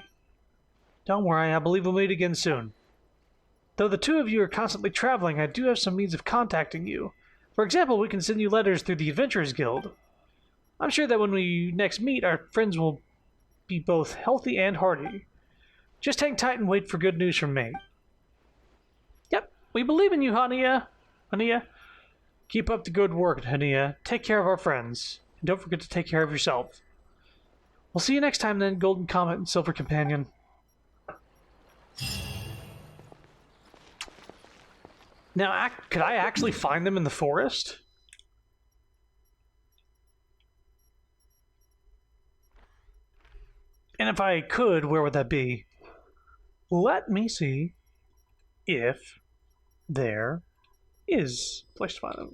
Don't worry, I believe we'll meet again soon. Though the two of you are constantly traveling, I do have some means of contacting you. For example, we can send you letters through the Adventurers Guild. I'm sure that when we next meet, our friends will be both healthy and hearty. Just hang tight and wait for good news from me. Yep, we believe in you, Hania. Keep up the good work, Hania. Take care of our friends. And don't forget to take care of yourself. We'll see you next time then, Golden Comet and Silver Companion. Now, could I actually find them in the forest? And if I could, where would that be? Let me see if there is a place to find them.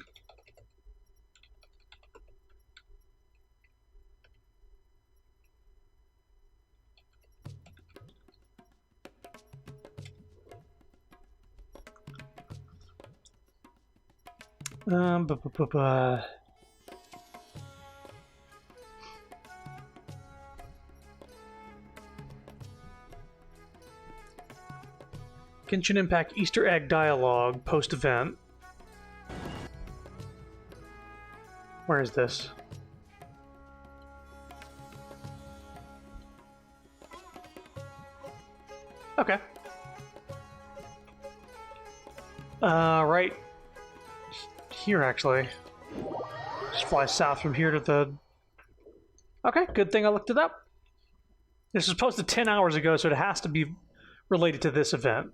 Genshin Impact Easter egg dialogue post-event. Where is this? Okay. Right here, actually. Just fly south from here to the... Okay, good thing I looked it up. This was posted 10 hours ago, so it has to be related to this event.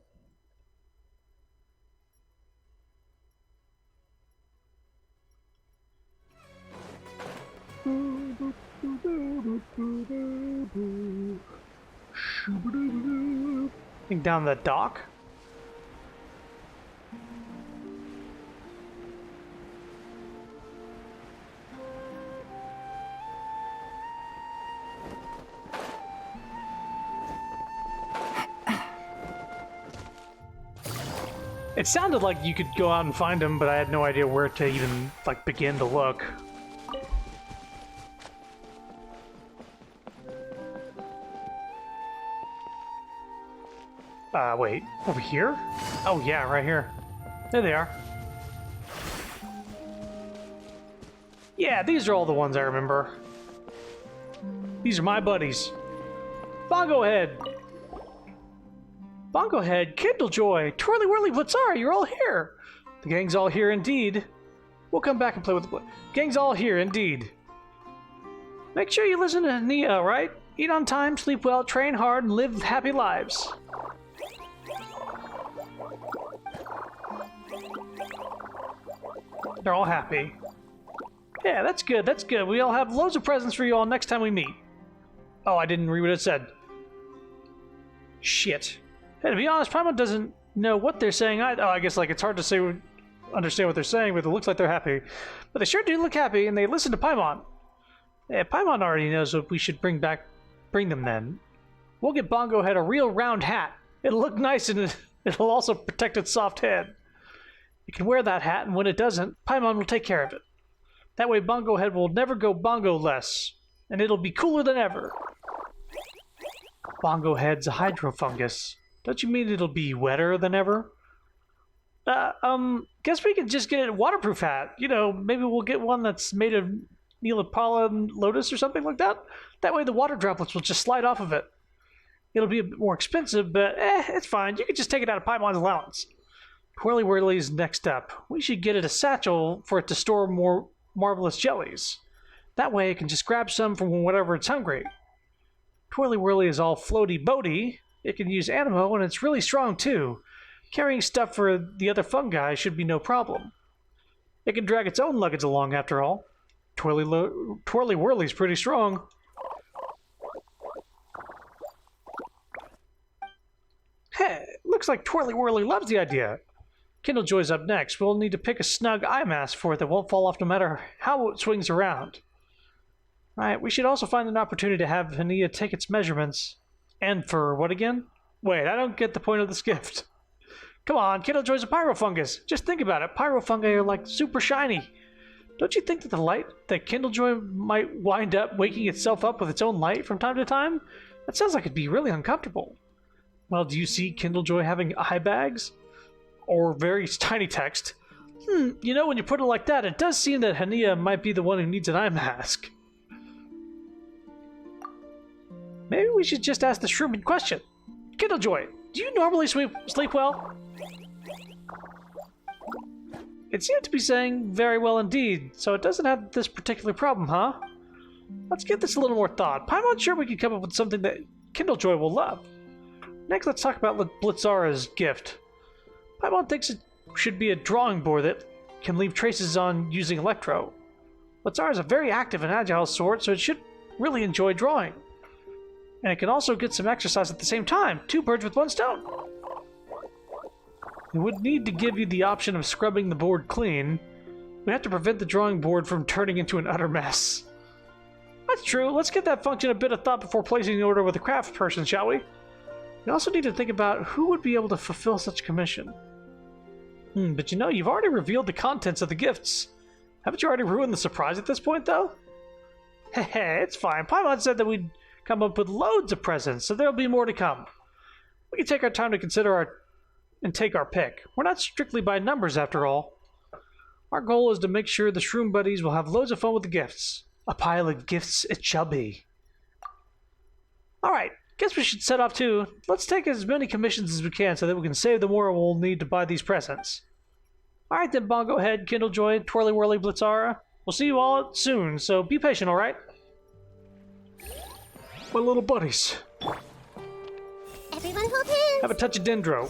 Think down the dock. It sounded like you could go out and find him, but I had no idea where to even, like, begin to look. Wait, over here? Oh yeah, right here. There they are. Yeah, these are all the ones I remember. These are my buddies. Bongo Head! Bongo Head, Kindlejoy, Twirly Whirly Blitzara, you're all here! The gang's all here indeed. We'll come back and play with the gang's all here indeed. Make sure you listen to Nia, right? Eat on time, sleep well, train hard, and live happy lives. They're all happy. Yeah, that's good, that's good. We all have loads of presents for you all next time we meet. Oh, I didn't read what it said. Shit. Hey, to be honest, Paimon doesn't know what they're saying. I guess like it's hard to say, understand what they're saying, but it looks like they're happy. But they sure do look happy, and they listen to Paimon. Yeah, Paimon already knows what we should bring them then. We'll get Bongo Head a real round hat. It'll look nice, and it'll also protect its soft head. It can wear that hat, and when it doesn't, Paimon will take care of it. That way Bongo Head will never go bongo-less, and it'll be cooler than ever. Bongo Head's a hydrofungus. Don't you mean it'll be wetter than ever? Guess we could just get a waterproof hat. You know, maybe we'll get one that's made of Neolipala and Lotus or something like that. That way the water droplets will just slide off of it. It'll be a bit more expensive, but it's fine. You can just take it out of Paimon's allowance. Twirly Whirly's next up. We should get it a satchel for it to store more marvelous jellies. That way it can just grab some from whatever it's hungry. Twirly Whirly is all floaty-boaty. It can use animo, and it's really strong too. Carrying stuff for the other fungi should be no problem. It can drag its own luggage along, after all. Twirly Whirly's pretty strong. Hey, looks like Twirly Whirly loves the idea. Kindlejoy's up next. We'll need to pick a snug eye mask for it that won't fall off no matter how it swings around. Right, we should also find an opportunity to have Hania take its measurements. And for what again? Wait, I don't get the point of this gift. Come on, Kindlejoy's a pyrofungus. Just think about it. Pyrofungi are like super shiny. Don't you think that the light that Kindlejoy might wind up waking itself up with its own light from time to time? That sounds like it'd be really uncomfortable. Well, do you see Kindlejoy having eye bags? Or very tiny text? You know, when you put it like that, it does seem that Hania might be the one who needs an eye mask. Maybe we should just ask the shroom in question. Kindlejoy, do you normally sleep well? It seemed to be saying very well indeed, so it doesn't have this particular problem, huh? Let's give this a little more thought. Paimon's sure we can come up with something that Kindlejoy will love. Next, let's talk about Blitzara's gift. Paimon thinks it should be a drawing board that can leave traces on using Electro. Blitzara is a very active and agile sort, so it should really enjoy drawing. And it can also get some exercise at the same time. 2 birds with 1 stone. We would need to give you the option of scrubbing the board clean. We have to prevent the drawing board from turning into an utter mess. That's true. Let's give that function a bit of thought before placing the order with a craft person, shall we? We also need to think about who would be able to fulfill such commission. But you know, you've already revealed the contents of the gifts. Haven't you already ruined the surprise at this point, though? Hey, it's fine. Paimon said that we'd come up with loads of presents, so there'll be more to come. We can take our time to consider and take our pick. We're not strictly by numbers after all. Our goal is to make sure the Shroom Buddies will have loads of fun with the gifts. A pile of gifts it shall be. Alright, guess we should set off too. Let's take as many commissions as we can so that we can save the more we'll need to buy these presents. Alright then, Bongo Head, Kindlejoy, Twirly Whirly, Blitzara. We'll see you all soon, so be patient, alright? My little buddies. Everyone hold hands. Have a touch of Dendro.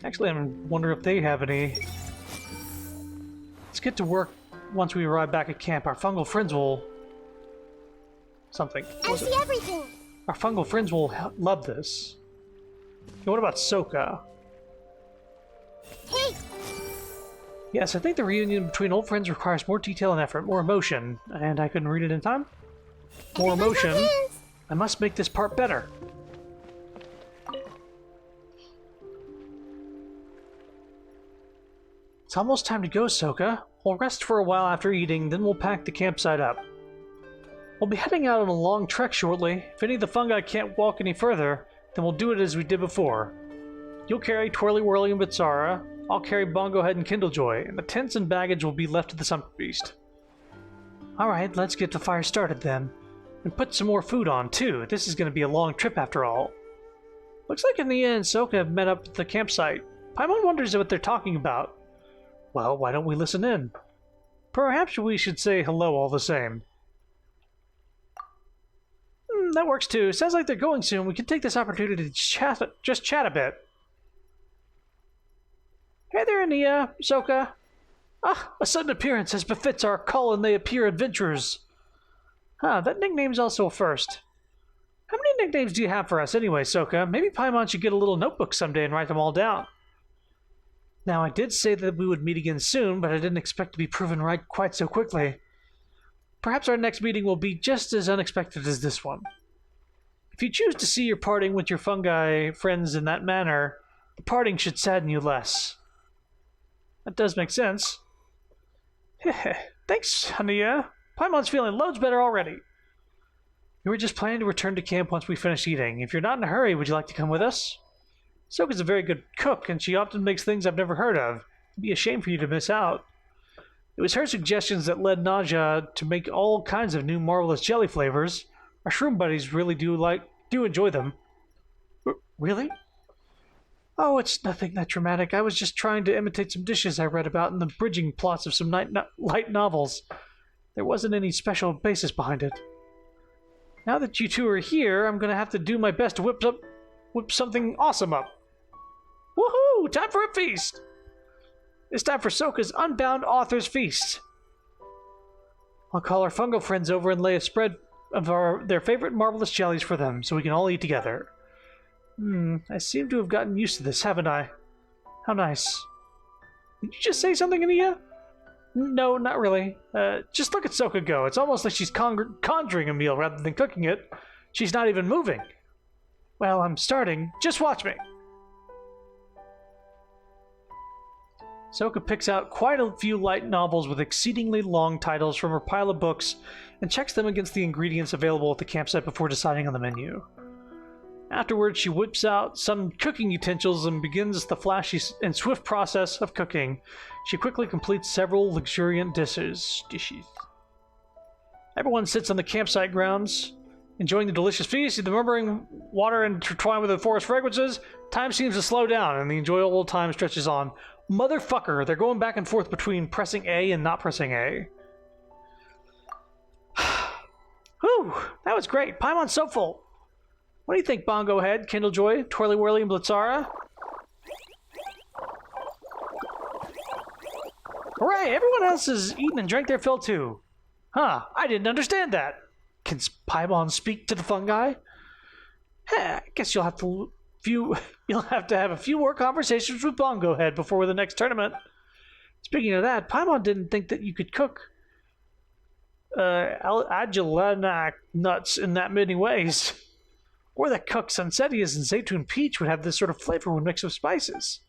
Actually, I'm wondering if they have any. Let's get to work once we arrive back at camp. Our fungal friends will... something. I see everything. Our fungal friends will love this. Okay, what about Soka? Hey, Yes, I think the reunion between old friends requires more detail and effort, more emotion. And I couldn't read it in time? More everyone hold emotion. hands. I must make this part better. It's almost time to go, Soka. We'll rest for a while after eating, then we'll pack the campsite up. We'll be heading out on a long trek shortly. If any of the fungi can't walk any further, then we'll do it as we did before. You'll carry Twirly Whirly and Bitsara. I'll carry Bongo Head and Kindlejoy, and the tents and baggage will be left at the Summit Beast. Alright, let's get the fire started then. And put some more food on, too. This is going to be a long trip after all. Looks like in the end, Soka have met up at the campsite. Paimon wonders what they're talking about. Well, why don't we listen in? Perhaps we should say hello all the same. That works too. Sounds like they're going soon. We can take this opportunity to just chat a bit. Hey there, Ania, Soka. Ah, a sudden appearance as befits our call and they appear adventurers. That nickname's also a first. How many nicknames do you have for us anyway, Soka? Maybe Paimon should get a little notebook someday and write them all down. Now, I did say that we would meet again soon, but I didn't expect to be proven right quite so quickly. Perhaps our next meeting will be just as unexpected as this one. If you choose to see your parting with your fungi friends in that manner, the parting should sadden you less. That does make sense. Thanks, Hania. Paimon's feeling loads better already. We were just planning to return to camp once we finish eating. If you're not in a hurry, would you like to come with us? Soka's a very good cook, and she often makes things I've never heard of. It'd be a shame for you to miss out. It was her suggestions that led Naja to make all kinds of new marvelous jelly flavors. Our shroom buddies really do enjoy them. Really? Oh, it's nothing that dramatic. I was just trying to imitate some dishes I read about in the bridging plots of some light novels. There wasn't any special basis behind it. Now that you two are here, I'm gonna have to do my best to whip something awesome up. Woohoo! Time for a feast! It's time for Soka's Unbound Author's Feast. I'll call our fungal friends over and lay a spread of their favorite marvelous jellies for them, so we can all eat together. I seem to have gotten used to this, haven't I? How nice. Did you just say something, Ania? No, not really. Just look at Soka go. It's almost like she's conjuring a meal rather than cooking it. She's not even moving. Well, I'm starting. Just watch me. Soka picks out quite a few light novels with exceedingly long titles from her pile of books and checks them against the ingredients available at the campsite before deciding on the menu. Afterwards, she whips out some cooking utensils and begins the flashy and swift process of cooking. She quickly completes several luxuriant dishes. Everyone sits on the campsite grounds, enjoying the delicious feast. The murmuring water intertwined with the forest fragrances. Time seems to slow down, and the enjoyable time stretches on. Motherfucker, they're going back and forth between pressing A and not pressing A. Whew, that was great. Paimon's so full. What do you think, Bongo Head, Kindlejoy, Twirly Whirly, and Blitzara? Hooray! Everyone else has eaten and drank their fill too. Huh, I didn't understand that. Can Paimon speak to the fungi? I guess you'll have to have a few more conversations with Bongo Head before the next tournament. Speaking of that, Paimon didn't think that you could cook Agilana nuts in that many ways. Or that cooked Sunsetias and Zaytun Peach would have this sort of flavor when mixed with spices.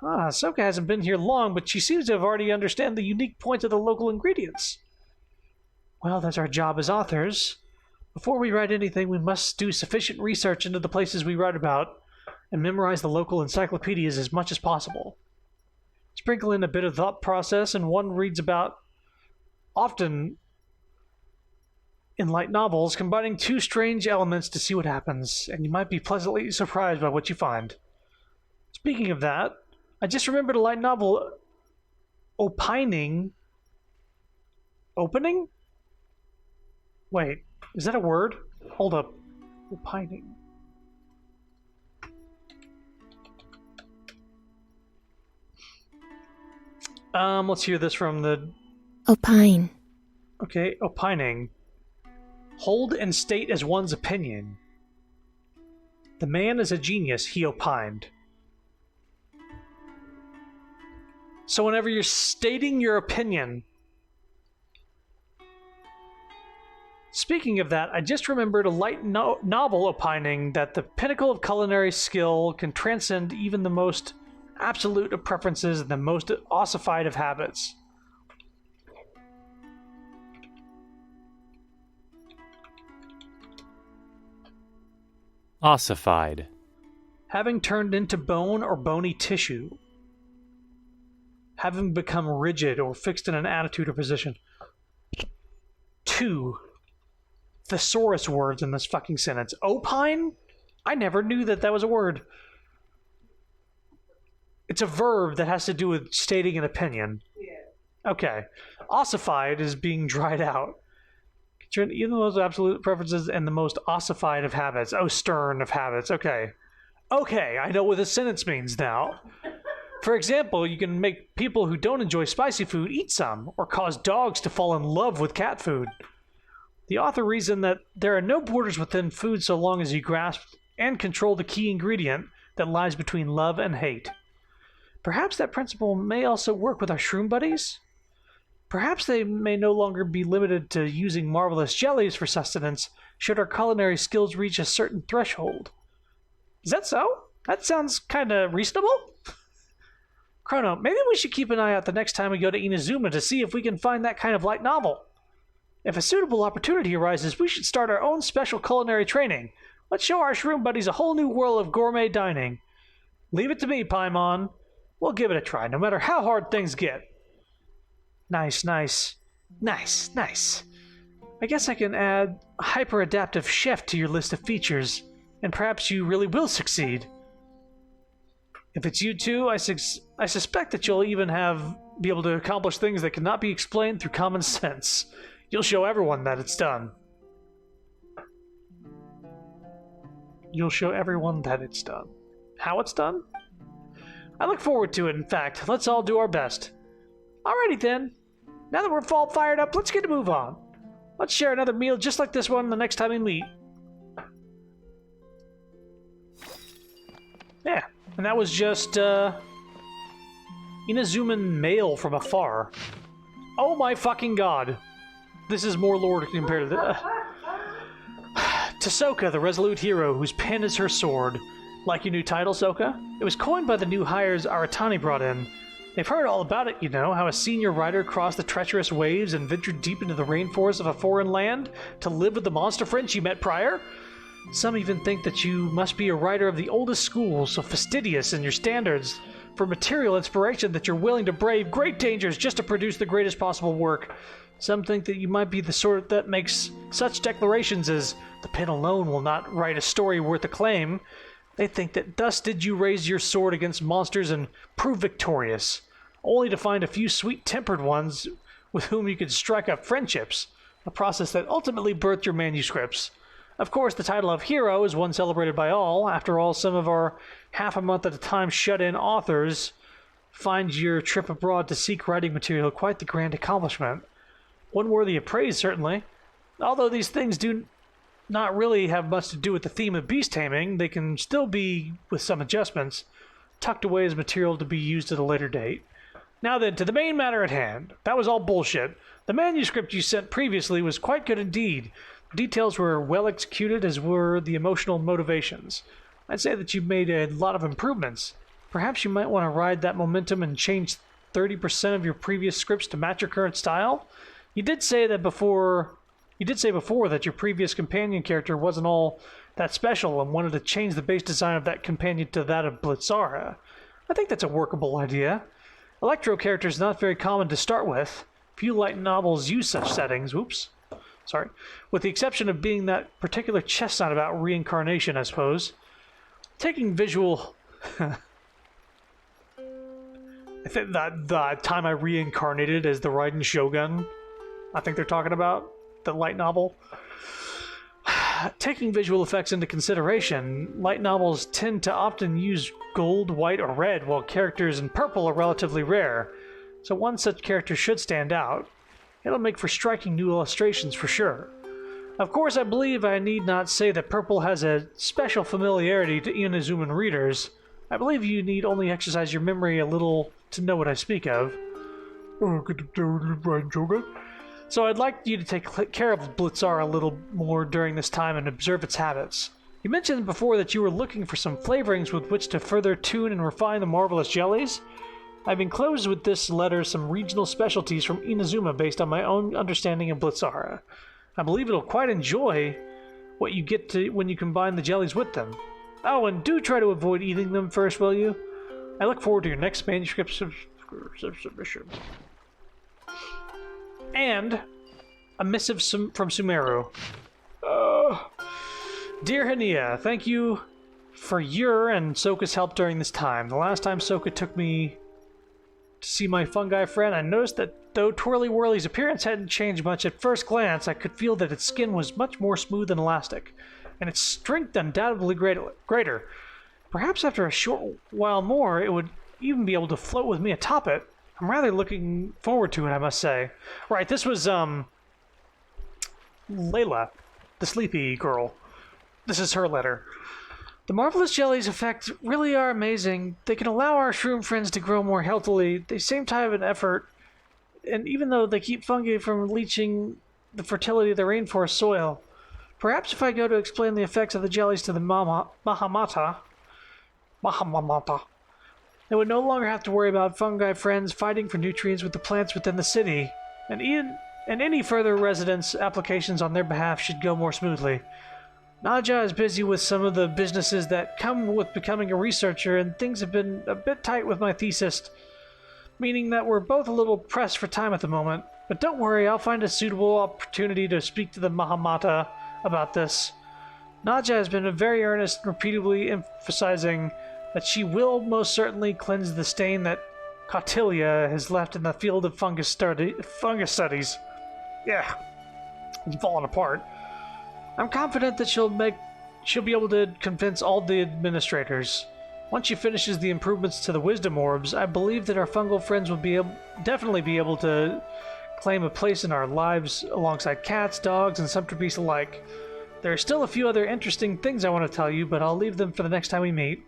Soka hasn't been here long, but she seems to have already understand the unique points of the local ingredients. Well, that's our job as authors. Before we write anything, we must do sufficient research into the places we write about and memorize the local encyclopedias as much as possible. Sprinkle in a bit of thought process, and one reads about often in light novels, combining two strange elements to see what happens, and you might be pleasantly surprised by what you find. Speaking of that, I just remembered a light novel opening. Opening? Wait, is that a word? Hold up. Opining. Let's hear this from the... Opine. Okay, opining. Hold and state as one's opinion. The man is a genius, he opined. So whenever you're stating your opinion... Speaking of that, I just remembered a light novel opining that the pinnacle of culinary skill can transcend even the most absolute of preferences and the most ossified of habits. Ossified. Having turned into bone or bony tissue. Having become rigid or fixed in an attitude or position. 2 thesaurus words in this fucking sentence. Opine? I never knew that was a word. It's a verb that has to do with stating an opinion. Yeah. Okay. Ossified is being dried out. Even the most absolute preferences and the most ossified of habits. Oh, stern of habits. Okay. Okay, I know what this sentence means now. For example, you can make people who don't enjoy spicy food eat some, or cause dogs to fall in love with cat food. The author reasoned that there are no borders within food so long as you grasp and control the key ingredient that lies between love and hate. Perhaps that principle may also work with our shroom buddies? Perhaps they may no longer be limited to using marvelous jellies for sustenance should our culinary skills reach a certain threshold. Is that so? That sounds kind of reasonable? Chrono, maybe we should keep an eye out the next time we go to Inazuma to see if we can find that kind of light novel. If a suitable opportunity arises, we should start our own special culinary training. Let's show our shroom buddies a whole new world of gourmet dining. Leave it to me, Paimon. We'll give it a try, no matter how hard things get. Nice, nice. Nice, nice. I guess I can add a hyper-adaptive chef to your list of features, and perhaps you really will succeed. If it's you two, I suspect that you'll even be able to accomplish things that cannot be explained through common sense. You'll show everyone that it's done. You'll show everyone that it's done. How it's done? I look forward to it, in fact. Let's all do our best. Alrighty then. Now that we're all fired up, let's get a move on. Let's share another meal just like this one the next time we meet. Yeah, and that was just, Inazuman mail from afar. Oh my fucking god. This is more lore compared to the... To the resolute hero whose pen is her sword. Like your new title, Soka? It was coined by the new hires Aratani brought in. They've heard all about it, you know, how a senior writer crossed the treacherous waves and ventured deep into the rainforest of a foreign land to live with the monster friend she met prior. Some even think that you must be a writer of the oldest school, so fastidious in your standards for material inspiration that you're willing to brave great dangers just to produce the greatest possible work. Some think that you might be the sort that makes such declarations as, the pen alone will not write a story worth acclaim. They think that thus did you raise your sword against monsters and prove victorious, only to find a few sweet-tempered ones with whom you could strike up friendships, a process that ultimately birthed your manuscripts. Of course, the title of hero is one celebrated by all. After all, some of our half a month at a time shut-in authors find your trip abroad to seek writing material quite the grand accomplishment. One worthy of praise, certainly. Although these things do not really have much to do with the theme of beast taming, they can still be, with some adjustments, tucked away as material to be used at a later date. Now then, to the main matter at hand. That was all bullshit. The manuscript you sent previously was quite good indeed. The details were well executed, as were the emotional motivations. I'd say that you've made a lot of improvements. Perhaps you might want to ride that momentum and change 30% of your previous scripts to match your current style? You did say that before You did say before that your previous companion character wasn't all that special and wanted to change the base design of that companion to that of Blitzara. I think that's a workable idea. Electro characters not very common to start with. Few light novels use such settings. Whoops. Sorry. With the exception of being that particular chestnut about reincarnation, I suppose. Taking visual... I think that the time I reincarnated as the Raiden Shogun, I think they're talking about the light novel. Taking visual effects into consideration, light novels tend to often use gold, white, or red, while characters in purple are relatively rare. So one such character should stand out. It'll make for striking new illustrations for sure. Of course, I believe I need not say that purple has a special familiarity to Inazuman readers. I believe you need only exercise your memory a little to know what I speak of. So I'd like you to take care of Blitzar a little more during this time and observe its habits. You mentioned before that you were looking for some flavorings with which to further tune and refine the marvelous jellies. I've enclosed with this letter some regional specialties from Inazuma based on my own understanding of Blitzara. I believe it'll quite enjoy what you get to when you combine the jellies with them. Oh, and do try to avoid eating them first, will you? I look forward to your next manuscript submission. And a missive from Sumeru. Dear Hania, thank you for your and Soka's help during this time. The last time Soka took me to see my fungi friend, I noticed that though Twirly Whirly's appearance hadn't changed much at first glance, I could feel that its skin was much more smooth and elastic, and its strength undoubtedly greater. Perhaps after a short while more, it would even be able to float with me atop it. I'm rather looking forward to it, I must say. Right, this was, Layla, the sleepy girl. This is her letter. The marvelous jellies' effects really are amazing. They can allow our shroom friends to grow more healthily. They seem to have an effort, and even though they keep fungi from leaching the fertility of the rainforest soil, perhaps if I go to explain the effects of the jellies to the Mahamata, they would no longer have to worry about fungi friends fighting for nutrients with the plants within the city, and any further residents' applications on their behalf should go more smoothly. Naja is busy with some of the businesses that come with becoming a researcher, and things have been a bit tight with my thesis, meaning that we're both a little pressed for time at the moment. But don't worry, I'll find a suitable opportunity to speak to the Mahamata about this. Naja has been very earnest, repeatedly emphasizing that she will most certainly cleanse the stain that Cotilia has left in the field of fungus studies. Yeah, it's falling apart. I'm confident that she'll be able to convince all the administrators. Once she finishes the improvements to the wisdom orbs, I believe that our fungal friends will definitely be able to claim a place in our lives alongside cats, dogs, and subterbeasts alike. There are still a few other interesting things I want to tell you, but I'll leave them for the next time we meet.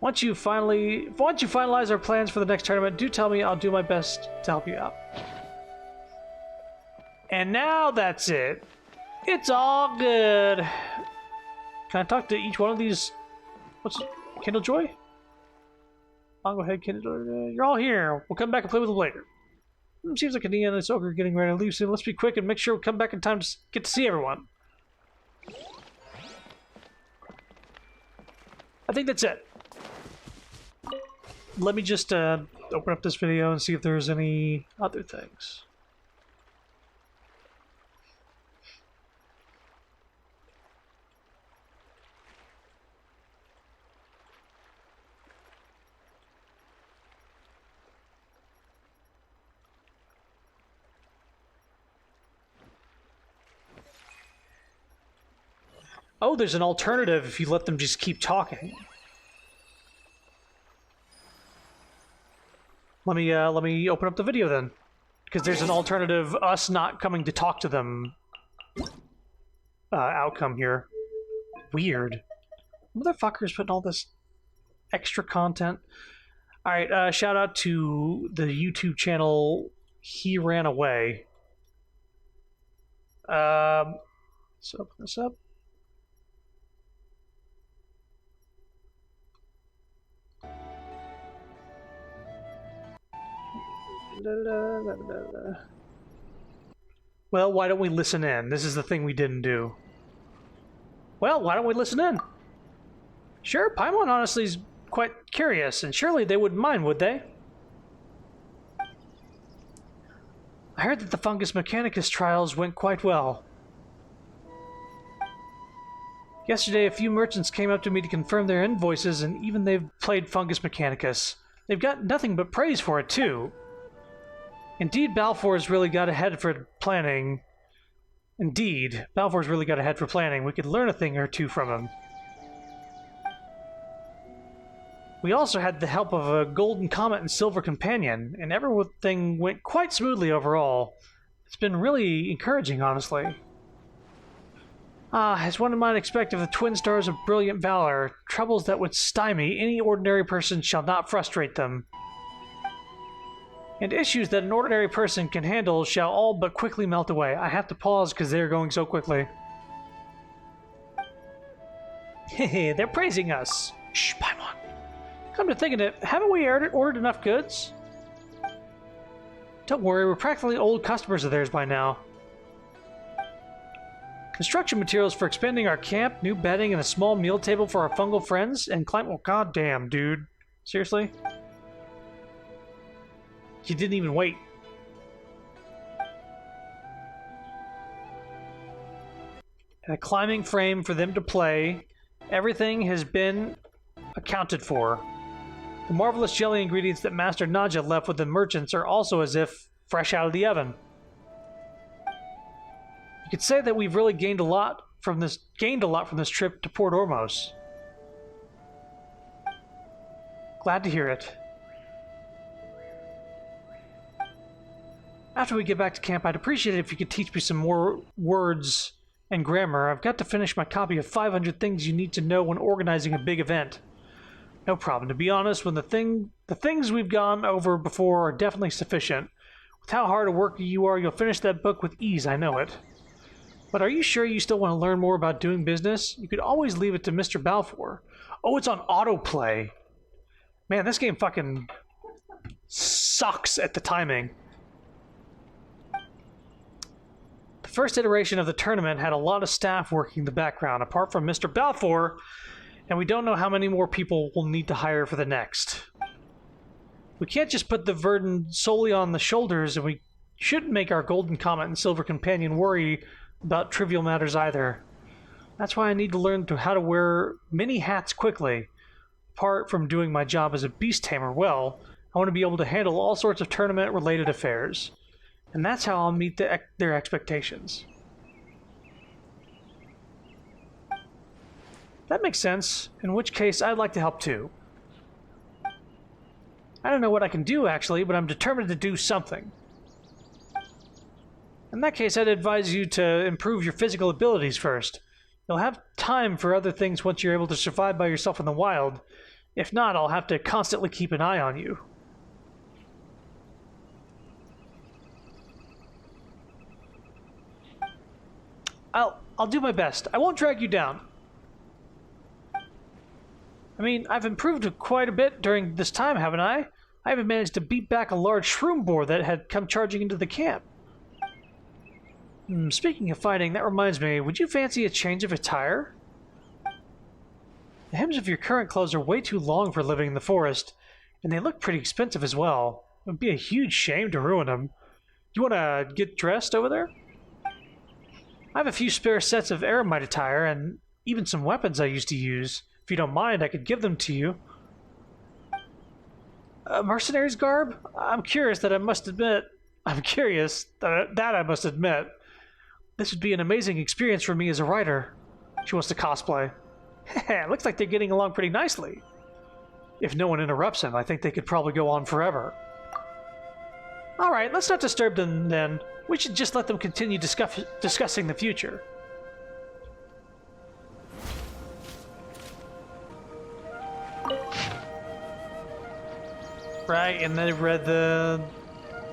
Once you finalize our plans for the next tournament, do tell me. I'll do my best to help you out. And now that's it. It's all good. Can I talk to each one of these? What's Kindle Joy? I'll go ahead, Kindle Joy. You're all here. We'll come back and play with them later. Seems like Ania and Ahsoka are getting ready to leave soon. Let's be quick and make sure we come back in time to get to see everyone. I think that's it. Let me just open up this video and see if there's any other things. Oh, there's an alternative if you let them just keep talking. Let me open up the video then, because there's an alternative us not coming to talk to them outcome here. Weird. Motherfuckers putting all this extra content. All right, shout out to the YouTube channel He Ran Away. Let's open this up. Well, why don't we listen in? This is the thing we didn't do. Well, why don't we listen in? Sure, Paimon honestly is quite curious, and surely they wouldn't mind, would they? I heard that the Fungus Mechanicus trials went quite well. Yesterday, a few merchants came up to me to confirm their invoices, and even they've played Fungus Mechanicus. They've got nothing but praise for it, too. Indeed, Balfour's really got ahead for planning. Indeed, Balfour's really got ahead for planning. We could learn a thing or two from him. We also had the help of a Golden Comet and Silver Companion, and everything went quite smoothly overall. It's been really encouraging, honestly. As one might expect of the twin stars of brilliant valor, troubles that would stymie any ordinary person shall not frustrate them. And issues that an ordinary person can handle shall all but quickly melt away. I have to pause because they're going so quickly. Hehe, they're praising us. Shh, Paimon. Come to think of it, haven't we ordered enough goods? Don't worry, we're practically old customers of theirs by now. Construction materials for expanding our camp, new bedding, and a small meal table for our fungal friends, and climb. Oh, goddamn, dude. Seriously? You didn't even wait. And a climbing frame for them to play. Everything has been accounted for. The marvelous jelly ingredients that Master Naja left with the merchants are also as if fresh out of the oven. You could say that we've really gained a lot from this trip to Port Ormos. Glad to hear it. After we get back to camp, I'd appreciate it if you could teach me some more words and grammar. I've got to finish my copy of 500 Things You Need to Know When Organizing a Big Event. No problem. To be honest, when the things we've gone over before are definitely sufficient. With how hard a worker you are, you'll finish that book with ease, I know it. But are you sure you still want to learn more about doing business? You could always leave it to Mr. Balfour. Oh, it's on autoplay. Man, this game fucking sucks at the timing. The first iteration of the tournament had a lot of staff working in the background, apart from Mr. Balfour, and we don't know how many more people we'll need to hire for the next. We can't just put the burden solely on the shoulders, and we shouldn't make our Golden Comet and Silver Companion worry about trivial matters either. That's why I need to learn how to wear many hats quickly. Apart from doing my job as a beast tamer well, I want to be able to handle all sorts of tournament-related affairs. And that's how I'll meet their expectations. That makes sense, in which case I'd like to help too. I don't know what I can do actually, but I'm determined to do something. In that case, I'd advise you to improve your physical abilities first. You'll have time for other things once you're able to survive by yourself in the wild. If not, I'll have to constantly keep an eye on you. I'll do my best. I won't drag you down. I mean, I've improved quite a bit during this time, haven't I? I even managed to beat back a large shroom boar that had come charging into the camp. Speaking of fighting, that reminds me, would you fancy a change of attire? The hems of your current clothes are way too long for living in the forest, and they look pretty expensive as well. It would be a huge shame to ruin them. You want to get dressed over there? I have a few spare sets of eremite attire, and even some weapons I used to use. If you don't mind, I could give them to you. A mercenary's garb? I'm curious that I must admit. This would be an amazing experience for me as a writer. She wants to cosplay. Looks like they're getting along pretty nicely. If no one interrupts him, I think they could probably go on forever. Alright, let's not disturb them then. We should just let them continue discussing the future. Right, and they've read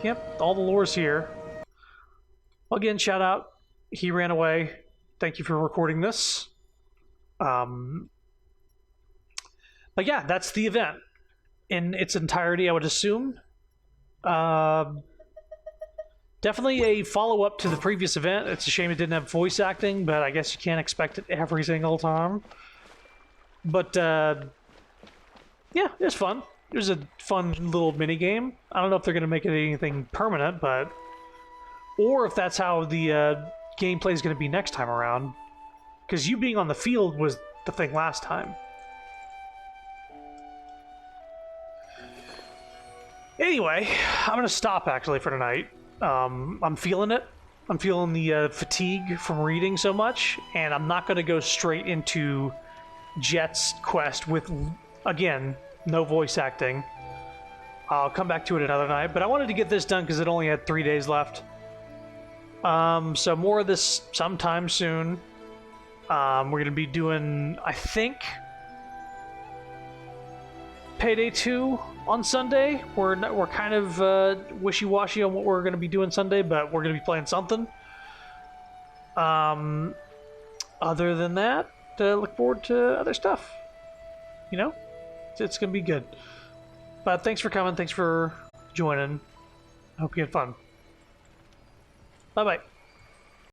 Yep, all the lore's here. Well, again, shout out. He ran away. Thank you for recording this. But yeah, that's the event. In its entirety, I would assume. Definitely a follow-up to the previous event. It's a shame it didn't have voice acting, but I guess you can't expect it every single time. But, yeah, it's fun. It was a fun little mini-game. I don't know if they're going to make it anything permanent, but... Or if that's how the gameplay is going to be next time around. Because you being on the field was the thing last time. Anyway, I'm going to stop, actually, for tonight. I'm feeling it. I'm feeling the fatigue from reading so much, and I'm not going to go straight into Jet's quest with, again, no voice acting. I'll come back to it another night, but I wanted to get this done because it only had 3 days left. So more of this sometime soon. We're going to be doing, I think, Payday 2 on Sunday. We're kind of wishy-washy on what we're going to be doing Sunday, but we're going to be playing something. Other than that, look forward to other stuff. You know? It's going to be good. But thanks for coming. Thanks for joining. I hope you had fun. Bye-bye.